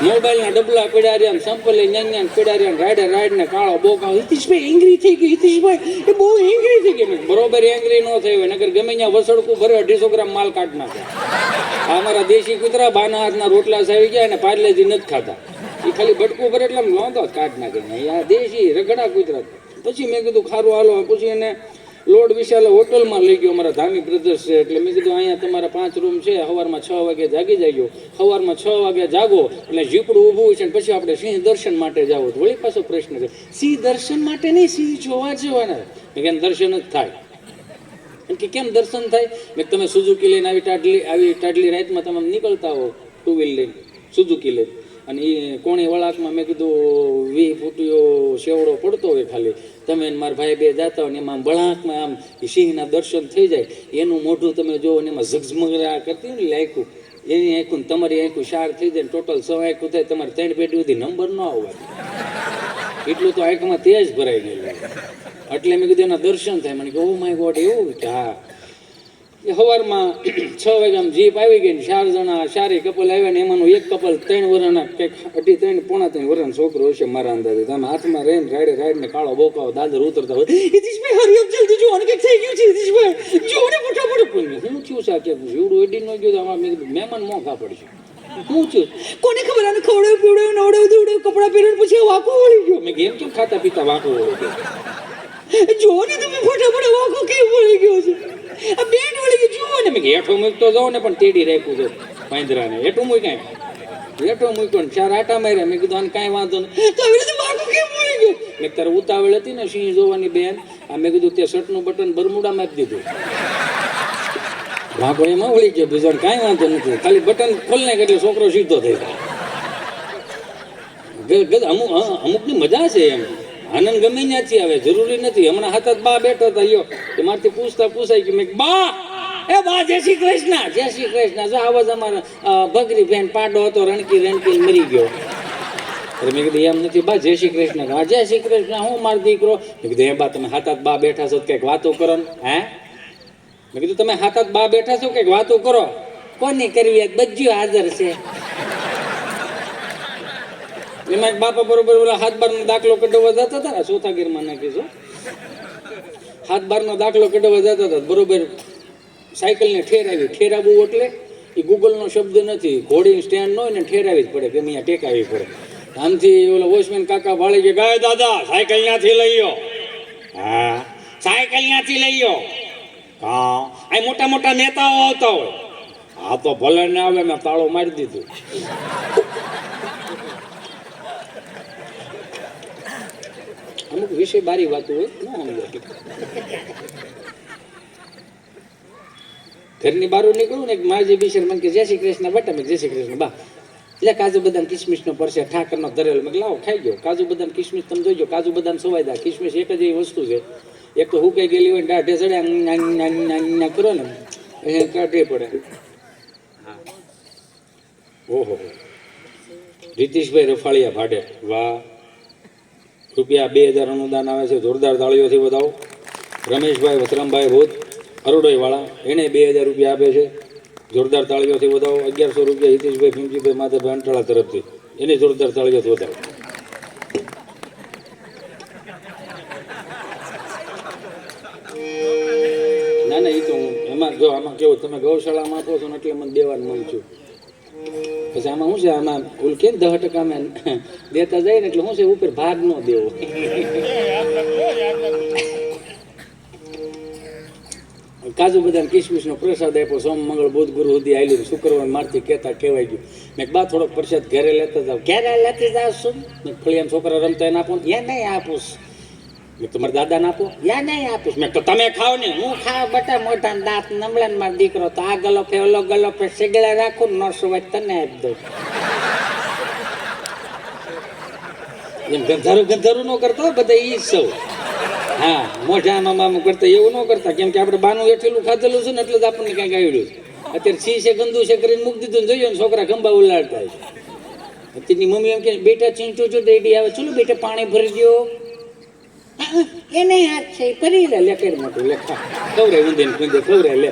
Speaker 3: મોબાઈલના ડબલા પડ્યા રહ્યા સંપલે ન્યાન પડ્યા રહ્યા રાઈડે રાઈડ ને કાળો બોકા હિતેશભાઈ એંગ્રી થઈ ગઈ હિતેશભાઈ એ બહુ એંગ્રી થઈ ગઈ. બરોબર એંગ્રી ન થઈ હોય નગર ગમે ત્યાં વસડકું ભરે 250 ગ્રામ માલ કાઢ નાખે. આ અમારા દેશી કૂતરા બાના હાથના રોટલા સાવી ગયા અને પાર્લેજી નથી ખાતા એ ખાલી બટકું ભરે એટલે નોંધો કાઢ નાખે. આ દેશી રગડા કૂતરા. પછી મેં કીધું ખારું હાલો. પછી એને લોડ વિશાલ હોટલમાં લઈ ગયો અમારા ધામી બ્રધર્સ છે એટલે મેં કીધું અહીંયા તમારા 5 રૂમ છે સવારમાં 6 વાગે જાગી જાય સવારમાં 6 વાગે જાગો એટલે જીપડું ઊભું છે ને પછી આપણે સિંહ દર્શન માટે જાવ. વળી પાછો પ્રશ્ન છે સિંહ દર્શન માટે નહીં સિંહ જોવા જવાના. મેં કેમ દર્શન જ થાય એમ કે કેમ દર્શન થાય. મેં તમે સુઝુકી લઈને આવી ટાઢલી રાતમાં તમે નીકળતા હો 2 વ્હીલ લઈને સુઝુકી લઈને અને એ કોણી વળાકમાં મેં કીધું 20 ફૂટીયો શેવડો પડતો હોય ખાલી તમે મારા ભાઈ બે જાતા હોય ને એમાં વળાકમાં આમ સિંહના દર્શન થઈ જાય. એનું મોઢું તમે જુઓ ને એમાં ઝગઝમગરા કરતી હોય ને આંખું એની આંખું તમારી આંખું શાર થઈ જાય ટોટલ 6 આંખું થાય તમારે 3 પેઢી સુધી નંબર ન આવવા એટલું તો આંખમાં તેજ ભરાઈ ગયેલું. એટલે મેં કીધું એના દર્શન થાય. મને કે ઓ માય ગોડ એવું કે હા. સવારમાં 6 વાગે આમ જીપ આવી ગઈ ને 4 જણા 4 કપલ આવ્યા ને એમાંનું એક કપલ 3 વર્ષના કંઈક 2.5 પોણા 3 વર્ષનો છોકરો હશે મારા અંદાજે. તમે હાથમાં રહીને રાઈડ ને કાળો બોકાવો દાદર ઉતરતા હોય હિતેશભાઈ હરી અપ જલ્દી જો અને કંઈક થઈ ગયું છે હિતેશભાઈ જો ને ફટાફટ કોઈ હું થયું છે કે જીવડું એડી ન ગયું આમાં મેં કીધું મહેમાન મોંઘા પડશે હું થયું કોને ખબર આને ખવડાવ્યું પીવડાવ્યું નવડાવ્યું દોડાવ્યું કપડાં પહેરીને પછી વાંકો વળી ગયો. મેં કેમ કેમ ખાતા પીતા વાંકો વળી ગયો જો ને તમે ફટાફટ વાંકો કેમ વળી ગયો છે આ બેન વળી ગયું જુઓ ને. મેં હેઠો મૂકતો જાઉં ને પણ તેડી રાખ્યું છે પાંદરાને હેઠું મૂક કાંઈ હેઠો મૂક્યો ને 4 આટા માર્યા. મેં કીધું આને કાંઈ વાંધો નહીં તો આવી રીતે વાંકો કેમ વળી ગયો. મેં તારે ઉતાવળ હતી ને સિંહ જોવાની બેન આ મેં કીધું તે શર્ટનું બટન બરમુડામાં આપી દીધું વાંકો એમાં વળી ગયો બીજો કાંઈ વાંધો નથી ખાલી બટન ખોલ નાખ એટલે છોકરો સીધો થઈ જાય. અમુકની મજા છે એમ આનંદ ગમે ત્યાંથી આવે જરૂરી નથી. હમણાં હાથ બા બેઠો હતા યો કે મારથી પૂછાય કે મેં બા એ બા જય શ્રી કૃષ્ણ જો આવાજ અમારા ભગરી બેન પાડો હતો રણકી મરી ગયો. અરે મેં કીધું એમ નથી બા જય શ્રી કૃષ્ણ. હા જય શ્રી કૃષ્ણ હું મારો દીકરો. મેં કીધું એ બા તમે હાથ બા બેઠા છો કંઈક વાતો કરો ને હે. મેં કીધું તમે હાથ બા બેઠા છો કંઈક વાતો કરો. કોની કરવી બધું હાજર છે. એમાં બાપા બરોબર ઓલા 7/12 નો દાખલો કઢાવવા જતા હતા ને 4થા ગીરમાં નાખીશું 7/12 નો દાખલો કઢાવવા જતા હતા બરોબર સાયકલને ઠેરાવવું એટલે એ ગૂગલનો શબ્દ નથી. ઘોડી સ્ટેન્ડ ન હોય ને ઠેરાવી જ પડે કે અહીંયા ટેકાવી પડે. આમથી ઓલા વોચમેન કાકા ભાળે કે ગાય દાદા સાયકલ ત્યાંથી લઈ ગયો. હા સાયકલ ત્યાંથી લઈ ગયો. હા આ મોટા મોટા નેતાઓ આવતા હોય. હા તો ભલે ને આવે મેં તાળો મારી દીધું. અમુક વિષય બારી વાતો હોય ઘરની બહાર નીકળું ને માજી બિશર મને કે જય શ્રી કૃષ્ણ બટા. મેં જય શ્રી કૃષ્ણ બા એટલે કાજુ બદામ કિસમિસ નો પરસે ઠાકરનો ધરેલો. મેં લાવો ખાઈ ગયો કાજુ બદામ કિસમિસ તમે જોઈજો કાજુ બદામ સવાઈ દા કિસમિસ એક જ એવી વસ્તુ છે એક તો હુકાઈ ગયેલી હોય દાઢે ચડે કરો ને એ કાઢવી પડે. ઓહો રીતિશભાઈ રફાળિયા ભાડે વાહ રૂપિયા 2000 અનુદાન આવે છે જોરદાર તાળીઓથી વધાવો. રમેશભાઈ વતરામભાઈ ભૂત અરોડોઈ વાળા એને 2000 રૂપિયા આપે છે જોરદાર તાળીઓથી વધાવો. 1100 રૂપિયા હિતેશભાઈ ભીમજીભાઈ માધવભાઈ અંટાળા તરફથી એને જોરદાર તાળીઓથી વધાવો. ના ના એ તો એમાં જો આમાં કેવું તમે ગૌશાળામાં આપો છો ને એટલે મને દેવાનું મન છું. પછી આમાં શું છે આમાં ઓલ કે 10% અમે દેતા જાય ને એટલે શું છે ઉપર ભાગ ન દેવો. કાજુ બદામ કિસમિસ નો પ્રસાદ આપ્યો સોમ મંગળ બુધ ગુરુ સુધી આવેલું શુક્રવાર મારથી કહેવાય ગયું. મેં બા થોડોક પ્રસાદ ઘરે લેતા જાવ. ક્યારે લેતી જાવ છું ફળિયામાં છોકરા રમતા એને આપો યા નહીં આપું. મેં તમારા દાદા ને આપો યા નહીં આપીશ. મેં તો તમે ખાવ ને હું ખાવ બટા મોટા દાંત નમળા મારો દીકરો તો આ ગલોફે ઓલો ગલોફે સિગડા રાખું ન સુવાય તને આપી દઉં. એમ ગંધારું ન કરતા બધા ઈ સૌ હા મોઢામાં મામું કરતા એવું ન કરતા, કેમ કે આપણે બાનું એઠેલું ખાધેલું છે ને એટલે જ આપણને કાંઈક આવડ્યું છે. અત્યારે સી છે ગંદુ છે કરીને મૂકી દીધું ને જોઈએ ને છોકરા ખંભા ઉલાડતા છે. અત્યારની મમ્મી એમ કે બેટા ચીંટો છો ડેડી આવે, ચલો બેટા પાણી ભરી દો. એને હાથ છે ભરી લે કેર મોટું લે ખવરે ઊંધીને ખુંદે ખવરે લે.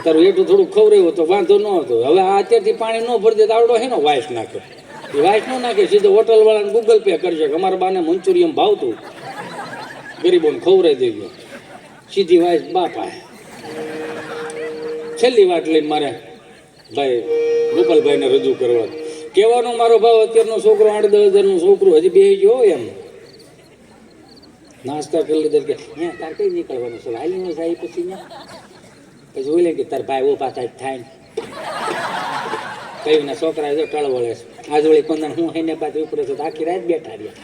Speaker 3: તારું એટલું થોડું ખવરાયું તો વાંધો ન હતો. હવે આ અત્યારથી પાણી ન ભરી દે તો આવડો હે ને વાઇસ નાખે. એ વાઇસ ન નાખે, સીધો હોટલ વાળાને ગૂગલ પે કરશે કે અમારા બાને મંચુરિયમ ભાવતું, ગરીબોને ખવરાઈ દેજો. સીધી વાઇસ બાપા. છેલ્લી વાત લઈને મારે ભાઈ ગોપાલભાઈને રજૂ કરવા કહેવાનો મારો ભાવ, અત્યારનો છોકરો 8-10 હજારનું છોકરું હજી બેસી ગયો હોય એમ નાસ્તા કરી લીધા કે ત્યાં તાર કઈ નીકળવાનું છે, હાલીને જાય પછી પછી બોલે કે તાર ભાઈ ઓ પાછા થાય ને કયું ના છોકરા જો ટળ વળે છે. આજ વળી કોંદણ હું એને પાછું ઉપડે છે તો આખી રાત બેઠા રહ્યા.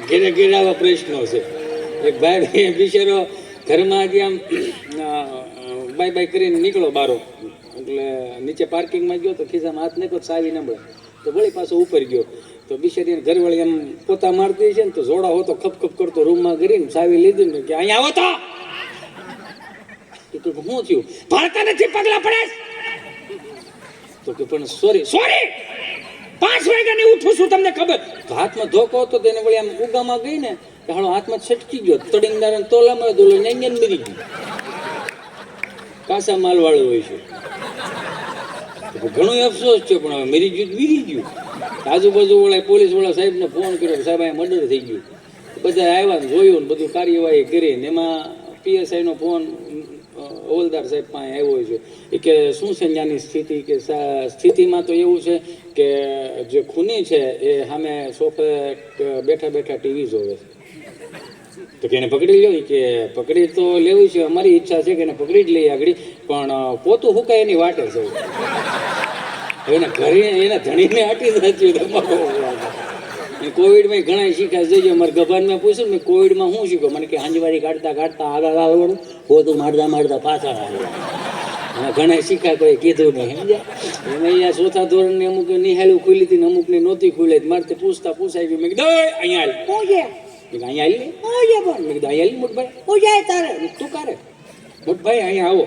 Speaker 3: ઘેરે ઘેરે આવા પ્રશ્નો છે. એક ભાઈ બિચારો ઘરમાં જે આમ બાય બાય કરીને નીકળો બારો, એટલે નીચે પાર્કિંગમાં ગયો તો ખિસ્સામાં હાથ નાખ્યો સાવી નંબર તો વળી પાછો ઉપર ગયો તો બિચારી ઘરવાળી એમ પોતા મારતી છે ને તો જોડા હોતો ખપ ખપ કરતો રૂમમાં કરીને સાવી લીધી ને કે અહીંયા આવો તો શું થયું, ભારતા નથી પગલા પડે તો કે પણ સોરી 5 વાગ્યાની ઉઠું છું તમને ખબર. હાથમાં ધોકો હતો તેને વળી આમ ઉગામાં ગઈ ને હાલો હાથમાં છટકી ગયો, તડીંગદાર તોલામાં દોલો નૈયન મરી ગયું. કાસા માલ વાળું હોય છે, ઘણો અફસોસ છે પણ હવે મરી ગયું મરી ગયું. આજુબાજુ વાળા પોલીસ વાળા સાહેબને ફોન કર્યો, સાહેબ અહીંયા મર્ડર થઈ ગયું. બધા આવ્યા ને જોયું ને બધું કાર્યવાહી કરીને એમાં PSI નો ફોન હવલદાર સાહેબ પાસે આવ્યો છે. એ કે શું છે ત્યાંની સ્થિતિ, કે સ્થિતિમાં તો એવું છે કે જે ખૂની છે એ સામે સોફે બેઠા બેઠા ટીવી જોવે છે. તો કે એને પકડી લો, કે પકડી તો લેવી છે, અમારી ઈચ્છા છે કે એને પકડી જ લઈએ આગળ, પણ પોતું હુકાય એની વાટે છે. એના ઘરે એના ધણીને હાટી નથી. કોવિડમાં ઘણા શીખ્યા જઈએ. મારે ગભાન મેં પૂછ્યું મેં કોવિડમાં શું શીખ્યો, મને કે હાંજવારી કાઢતા કાઢતા આગળ આવડું, પોતું મારતા મારતા પાછળ આવડું. અને ઘણા શીખ્યા કોઈ કીધું નહીં સમજ્યા. એમાં અહીંયા ચોથા ધોરણની અમુક નિહાળું ખુલી હતી ને અમુકની નહોતી ખુલે. મારે પૂછતા પૂછાઈ ગયું. મેં કીધું અહીંયા શું છે, અહીંયા મેં કીધું અહીંયા મોટભાઈ હું જાય તારે તું કારે મોટભાઈ અહીંયા આવો.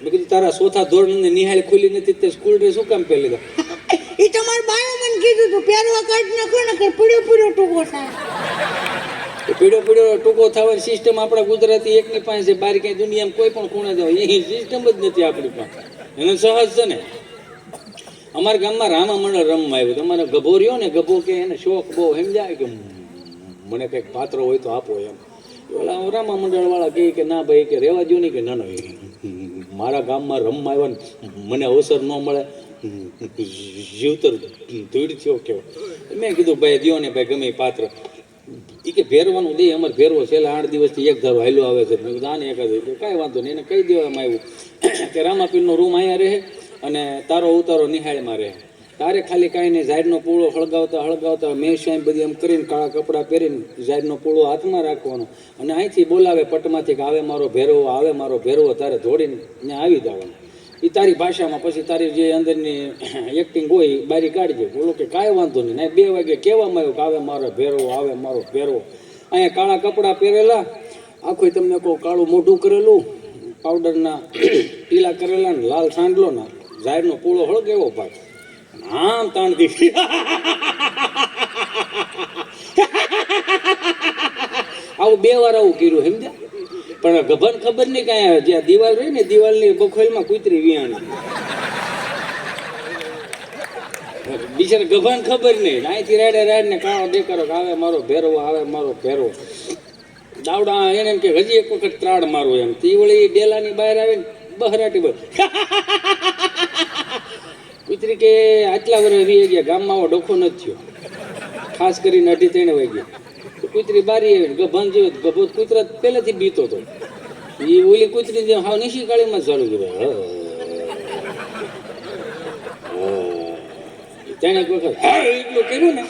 Speaker 3: મેં કીધું તારા ચોથા ધોરણ ને નિહાળ ખુલી નથી તે સ્કૂલ ડ્રેસ શું કામ પહેરી લીધો?
Speaker 4: એ તમારે બાયો મને કીધું તું પહેરવા કાઢ નાખો ને કે પીળો પીળો ટૂંકો થાય.
Speaker 3: પીળો પીળો ટૂંકો થવાની સિસ્ટમ આપણા ગુજરાતી એકની પાસે છે, બહાર ક્યાંય દુનિયામાં કોઈ પણ ખૂણે જાવ એ સિસ્ટમ જ નથી આપણી પાસે. એને સહજ છે ને. અમારા ગામમાં રામા મંડળ રમવા આવ્યું. તમારે ગભો રહ્યો ને, ગભો કે એને શોખ બહુ સમજાય કે મને કંઈક પાત્ર હોય તો આપો એમ. ઓલા રામા મંડળ વાળા કહે કે ના ભાઈ કે રહેવા દો નહીં, કે ના ના મારા ગામમાં રમવા આવ્યા ને મને અવસર ન મળે, જીવતર ધૂળ થયો કેવો. મેં કીધું ભાઈ દ્યો ને ભાઈ ગમે પાત્ર. એ કે ભેરવાનું દે, અમારે ભેરવો છેલ્લા 8 દિવસથી એક ધારો હાલ્યો આવે છે. મેં કીધું આને એક કાંઈ વાંધો નહીં, એને કહી દેવામાં આવ્યું કે રામાપીરનો રૂમ અહીંયા રહે અને તારો ઉતારો નિહાળમાં રહે. તારે ખાલી કાંઈ નહીં, ઝાડનો પૂળો હળગાવતા હળગાવતા મેં બધી એમ કરીને કાળા કપડાં પહેરીને ઝાડનો પૂળો હાથમાં રાખવાનો અને અહીંથી બોલાવે પટમાંથી કે આવે મારો ભેરવો, આવે મારો ભેરવો. તારે દોડીને ત્યાં આવી જવાનું. એ તારી ભાષામાં પછી તારી જે અંદરની એક્ટિંગ હોય એ બારી કાઢજે. બોલો કે કાંઈ વાંધો નહીં. 2 વાગે કહેવામાં આવ્યું કે આવે મારો ભેરવો, આવે મારો ભેરવો. અહીંયા કાળા કપડાં પહેરેલા, આખું તમને કહું કાળું મોઢું કરેલું, પાવડરના ટીલા કરેલા ને લાલ સાંડલો ના ઝાડનો પૂળો હળગેવો ભાગ આમ તાણ દીધી. આવું 2 વાર આવું કર્યું સમજ્યા. પણ ગભન ખબર નહીં કાંઈ, જ્યાં દિવાલ રહી ને દિવાલની બખોલમાં કૂતરી વિયાણી. બિચારા ગભન ખબર નહીં, અહીંથી રાડે રાડ ને કાળો દેખાડો કે આવે મારો ભેરવો, આવે મારો ભેરવો. દાવડા એને એમ કે હજી એક વખત ત્રાડ મારવો એમ. તી વળી ડેલાની બહાર આવીને બહરાટી બસ. કૂતરી કે આટલા વર્ષ રહી ગયા ગામમાં આવો ડોખો નથી થયો, ખાસ કરીને 2:30 વાગ્યા. કૂતરી બારી આવી ગભાન જોયું, ગભો કૂતરા પહેલેથી બીતો હતો. એ ઓલી કૂતરી જે હાવ નિશી કાળીમાં ચાલુ કર્યું. તેને એક વખત એટલું કર્યું ને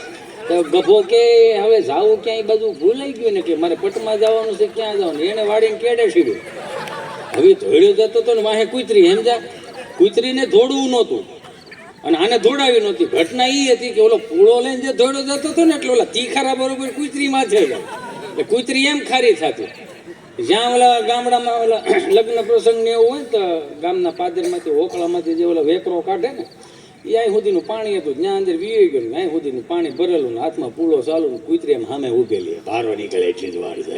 Speaker 3: તો ગભો કે હવે જાવું ક્યાંય બધું ભૂલાઈ ગયું ને કે મારે પટમાં જવાનું છે, ક્યાં જવાનું. એને વાળીને કેડે સીડ્યું. હવે ધોળ્યો જતો હતો ને વાહે કૂતરી સમજા. કૂતરીને ધોડવું નહોતું, અને આને દોડાવી નહોતી. ઘટના એ હતી કે ઓલો પૂળો લઈને જે દોડો જતો હતો ને એટલે ઓલા તીખારા બરોબર કૂતરી માથે જાય એટલે કૂતરી એમ ખારી થતી. જ્યાં ઓલા ગામડામાં ઓલા લગ્ન પ્રસંગ ને એવું હોય ને તો ગામના પાદરમાંથી હોકળામાંથી જે ઓલા વેકરો કાઢે ને એ અહીં સુધીનું પાણી હતું, ત્યાં અંદર વીવી ગયું, અહીં સુધીનું પાણી ભરેલું ને હાથમાં પૂળો ચાલુ ને કૂતરી એમ સામે ઉભેલી, ભારો નીકળે એટલી જ વાર છે.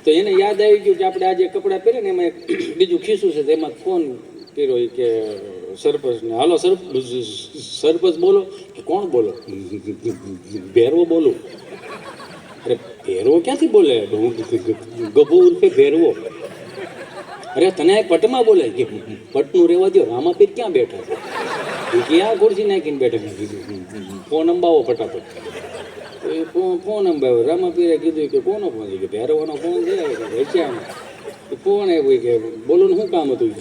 Speaker 3: તો એને યાદ આવી ગયું કે આપણે આજે કપડાં પહેરે ને એમાં એક બીજું ખિસ્સું છે, એમાં ફોન કર્યો કે સરપંચને, હાલો સરપંચ બોલો. કે કોણ બોલો? ભેરવો બોલું. અરે ભેરવો ક્યાંથી બોલે? ગભો ઉર્ફે ભેરવો. અરે તને પટમાં બોલે. કે પટનું રહેવા દો, રામાપીર ક્યાં બેઠા છે? ક્યાં ખુરશી નાખીને બેઠા? ફોન અંબાવો ફટાફટ. ફોન અંબાવ્યો. રામાપીરે કીધું કે કોનો ફોન છે? કે ભેરવાનો ફોન છે. વેચ્યા ફોન આવ્યો કે બોલો ને શું કામ હતું?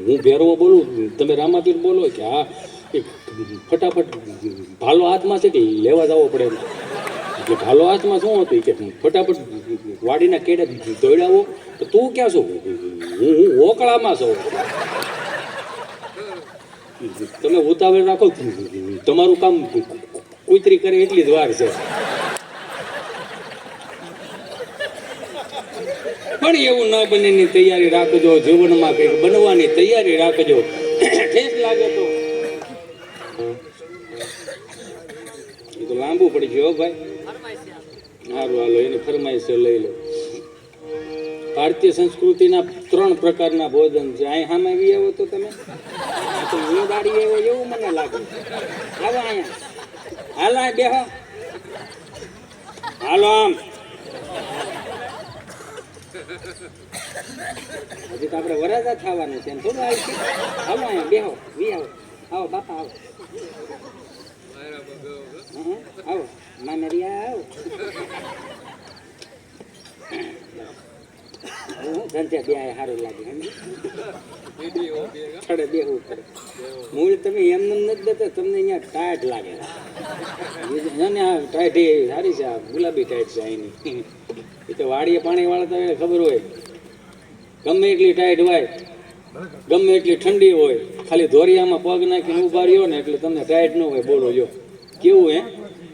Speaker 3: હું ભેરવો બોલું, તમે રામાપીર બોલો. કે હા. ફટાફટ ભાલો હાથમાં છે કે લેવા જવો પડે. એટલે ભાલો હાથમાં શું હતું? કે ફટાફટ વાડીના કેડે દોડાવો. તો તું ક્યાં છો? હું ઓકળામાં છું. તમે ઉતાવળ રાખો, તમારું કામ કૂતરી કરે એટલી જ વાર છે. પણ એવું ન બને ની તૈયારી રાખજો, જીવનમાં કંઈક બનવાની તૈયારી રાખજો. ઠેસ લાગે તો એ તો લાંબુ પડી ગયો ભાઈ. સારું હાલો, એની ફરમાઈશ લઈ લો. ભારતીય સંસ્કૃતિના 3 પ્રકારના ભોજન છે. અહીં સામે આવી આવો તો તમે તો હું દાડી આવ્યો એવું મને લાગે. આવો અહીંયા, હાલો અહીં બેહો, હાલો આમ. હજી તો આપણે વરાજા થવાનું છે એમ થોડું આવી છે. હાલો અહીંયા બેહો, વી આવો, આવો બાપા આવો, આવો મામેરિયા આવો. ધંધે બે સારું લાગે, છડે બેહવું પડે. મૂળ તમે એમને નથી દેતા, તમને અહીંયા ટાઈટ લાગે. આ ટાઈટ એ સારી છે, આ ગુલાબી ટાઈટ છે અહીંની. એ તો વાડીએ પાણી વાળા તો ખબર હોય, ગમે એટલી ટાઈટ હોય, ગમે એટલી ઠંડી હોય, ખાલી ધોરિયામાં પગ નાખીને ઉભા રહ્યો ને એટલે તમને ટાઈટ ન હોય. બોલો જો કેવું હે.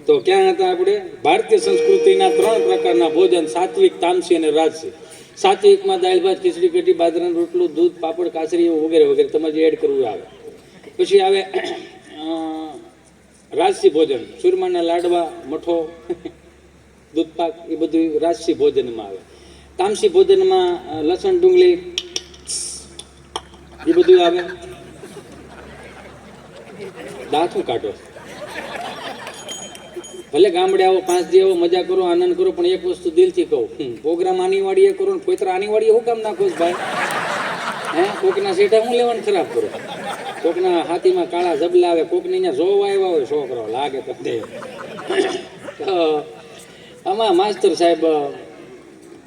Speaker 3: તો ક્યાં હતા આપણે? ભારતીય સંસ્કૃતિના 3 પ્રકારના ભોજન: સાત્વિક, તામસી અને રાજસી. સાત્વિકમાં દાળ ભાત, ખીચડી કઢી, બાજરાનું રોટલું, દૂધ, પાપડ, કાસરી વગેરે વગેરે તમારે જે એડ કરવું આવે. પછી આવે રાજસી ભોજન: ચૂરમાના લાડવા, મઠો, દૂધપાક, એ બધું રાજસી ભોજનમાં આવે. તામસી ભોજનમાં લસણ, ડુંગળી એ બધું આવે. દાંતું કાઢો. ભલે ગામડે આવો, 5 દી આવો, મજા કરો, આનંદ કરો, પણ એક વસ્તુ દિલથી કહું, પ્રોગ્રામ આની વાડીએ કરો ને કોઈતરા આની વાડીએ શું કામ નાખો ભાઈ? હે, કોકના સેઠા હું લેવાનું ખરાબ કરો? કોકના હાથીમાં કાળા જબલા આવે, કોકને અહીંયા જોવા આવ્યા હોય છોકરાઓ લાગે તમને. આમાં માસ્તર સાહેબ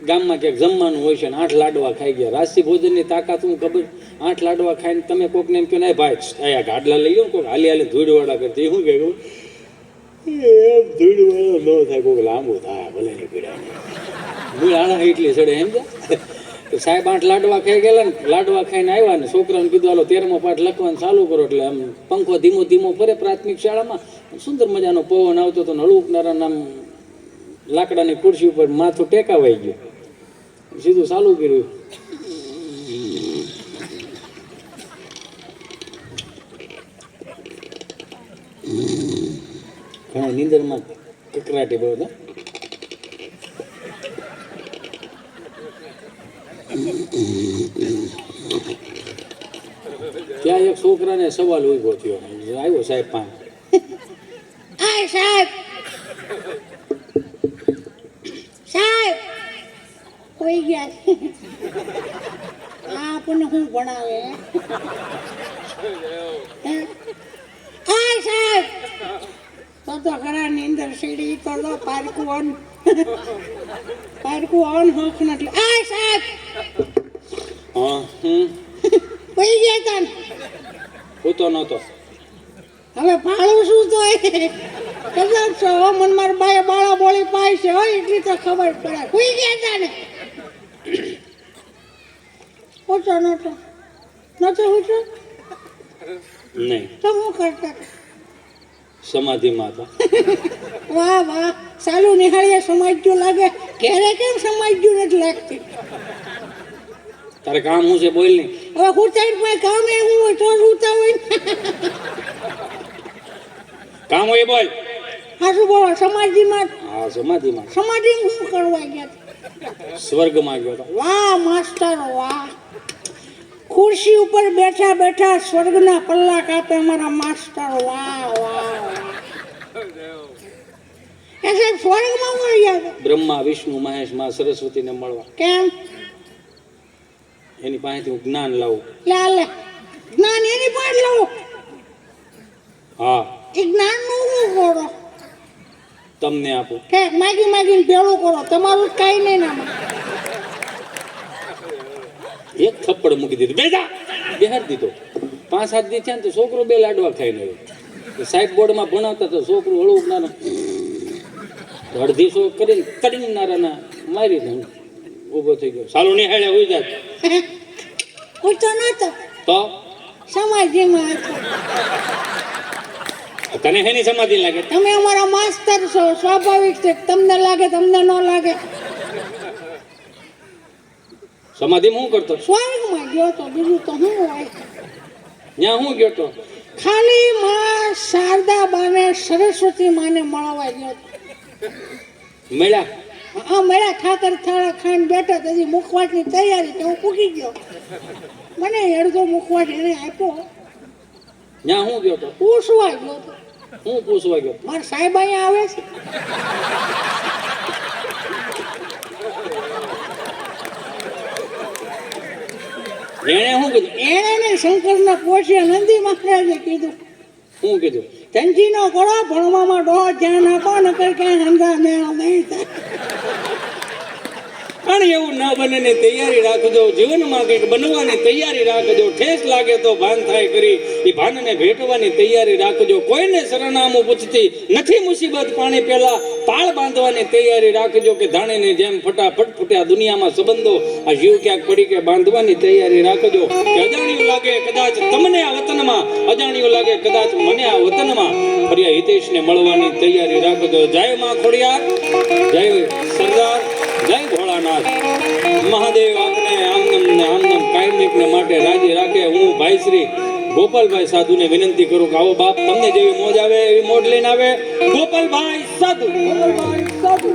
Speaker 3: ગામમાં ક્યાંક જમવાનું હોય છે ને 8 લાડવા ખાઈ ગયા. રાજસી ભોજનની તાકાત હું ખબર? 8 લાડવા ખાઈને તમે કોકને એમ કહો ને ભાઈ અહીંયા ગાડલા લઈ લો ને, કોક હાલી હાલી ધૂળવાળા કરતી શું કહ્યું? એમ ધૂળવાળો ન થાય, કોઈક લાંબુ થાય, ભલે નહીં પીડા મૂળ આણા એટલી ચડે. એમ તો સાહેબ 8 લાડવા ખાઈ ગયેલા ને, લાડવા ખાઈને આવ્યા ને છોકરાને કીધું હાલો 13મો પાઠ લખવાનું ચાલુ કરો. એટલે આમ પંખો ધીમો ધીમો ફરે પ્રાથમિક શાળામાં. સુંદર મજાનો પવન આવતો હતો, હળવું નામ લાકડાની ખુરશી ઉપર માથું ટેકાવાઈ ગયું. સીધું ચાલુ કર્યું. ઘણા નીંદરમાં કકરાટી બહુ હતા. ત્યાં એક છોકરાને સવાલ ઉભો થયો, આવ્યો સાહેબ પાસે.
Speaker 4: આય સાહેબ, સાહેબ કોઈ ગયા? આ આપણને શું ભણાવે? આય સાહેબ, તો ઘણા ની અંદર સીડી તો લો, પારકું ઓન હોખ નથી. આય સાહેબ, કોઈ ગયા તા?
Speaker 3: હું તો નહોતો.
Speaker 4: હવે ભાડું શું તો કદાચ છો મન માર બાય બાળા બોળી પાય છે હોય એટલી તો ખબર પડે. કોઈ ગયા તા ને? નતો
Speaker 2: નહીં,
Speaker 4: તો હું કરતા હતા?
Speaker 2: સમાધિમાં હતા.
Speaker 4: વાહ વાહ, સાલું નિહાળીએ સમાજ્યું લાગે, ઘેરે કેમ સમાજ્યું નથી લાગતી?
Speaker 3: તારે કામ હું છે બોલ નહીં.
Speaker 4: હવે કુર્તાઈ પાસે કામ એવું હોય તો જ ઉતા હોય ને.
Speaker 3: કામ હોય એ બોલ.
Speaker 4: હા શું બોલો, સમાધિમાં?
Speaker 3: હા, સમાધિમાં
Speaker 4: સમાધિમાં શું કરવા ગયા હતા?
Speaker 3: સ્વર્ગમાં ગયો હતો.
Speaker 4: વાહ માસ્ટર વાહ, ખુરશી ઉપર બેઠા બેઠા સ્વર્ગના પલ્લા કાપે મારા માસ્ટર. વાહ વાહ વાહ. એ સાહેબ સ્વર્ગમાં મળી ગયા હતા?
Speaker 3: બ્રહ્મા, વિષ્ણુ, મહેશ, માં સરસ્વતીને મળવા.
Speaker 4: કેમ?
Speaker 3: એની પાસેથી હું જ્ઞાન લાવું.
Speaker 4: લે લે, જ્ઞાન એની પાસે લો.
Speaker 3: હા,
Speaker 4: એ જ્ઞાન નું શું કરો?
Speaker 3: તમને આપું.
Speaker 4: કે માગી માગીને ભેળું કરો, તમારું કઈ નહીં નામાં.
Speaker 3: એક થપ્પડ મૂકી દીધું, બેજા બેહાર દીધો. 5-7 દી થયા ને તો છોકરો 2 લાડવા ખાઈને આવ્યો. સાહેબ બોર્ડમાં ભણાવતા તો છોકરું હળવું ના અડધી શોખ કરીને તડીનારાના મારી દઉં. ઊભો થઈ ગયો, સાલું નિહાળે હોઈ જાત.
Speaker 4: પૂછતો નતો,
Speaker 3: તો
Speaker 4: સમાધિમાં હતો.
Speaker 3: તને હેની સમાધિ લાગે?
Speaker 4: તમે અમારા માસ્ટર છો, સ્વાભાવિક છે. તમને લાગે, તમને ન લાગે.
Speaker 3: સમાધિમાં શું કરતો?
Speaker 4: સ્વર્ગમાં ગયો તો, બીજું તો શું હોય?
Speaker 3: ત્યાં હું ગયો તો?
Speaker 4: ખાલી માં શારદા બાને સરસ્વતી માને મળવા ગયો તો.
Speaker 3: મળ્યા?
Speaker 4: હા મળ્યા. ઠાકર થાળા ખાઈને બેઠા તો હજી મુખવાસની તૈયારી તો હું પૂકી ગયો. મને અડધો મુખવાસ એને આપ્યો.
Speaker 3: ત્યાં હું ગયો તો?
Speaker 4: પૂછવા ગયો તો.
Speaker 3: હું પૂછવા ગયો?
Speaker 4: મારા સાહેબ અહીંયા આવે છે.
Speaker 3: એણે શું કીધું?
Speaker 4: એને ને શંકરના પોષિયા નંદી મહારાજે કીધું,
Speaker 3: શું કીધું?
Speaker 4: ધનજી નો કરો, ભણવામાં ડો ધ્યાન આપો, નકર ક્યાંય હંગા મેળો નહીં થાય.
Speaker 3: પણ એવું ના બને ને તૈયારી રાખજો. જીવનમાં કંઈક બનવાની તૈયારી રાખજો. ઠેસ લાગે તો ભાન થાય કરી એ ભાનને ભેટવાની તૈયારી રાખજો. કોઈને સરનામું પૂછતી નથી મુસીબત પાણી પહેલા પાળ બાંધવાની તૈયારી રાખજો. કે ધાણીની જેમ ફટાફટ ફૂટ્યા દુનિયામાં સંબંધો. આ જીવ ક્યાંક પડી કે બાંધવાની તૈયારી રાખજો. કે અજાણ્યું લાગે કદાચ તમને આ વતનમાં, અજાણ્યું લાગે કદાચ મને આ વતનમાં, ફરિયા હિતેશને મળવાની તૈયારી રાખજો. જય માં ખોડિયાર, જય સરદાર, જય ભોળાનાથ. મહાદેવ આપને આમનમ ને આમનમ કાયમિકને માટે રાજી રાખે. હું ભાઈ શ્રી ગોપાલભાઈ સાધુને વિનંતી કરું કે આવો બાપ, તમને જેવી મોજ આવે એવી મોજ લઈને આવે. ગોપાલભાઈ સાધુ, ગોપાલભાઈ સાધુ.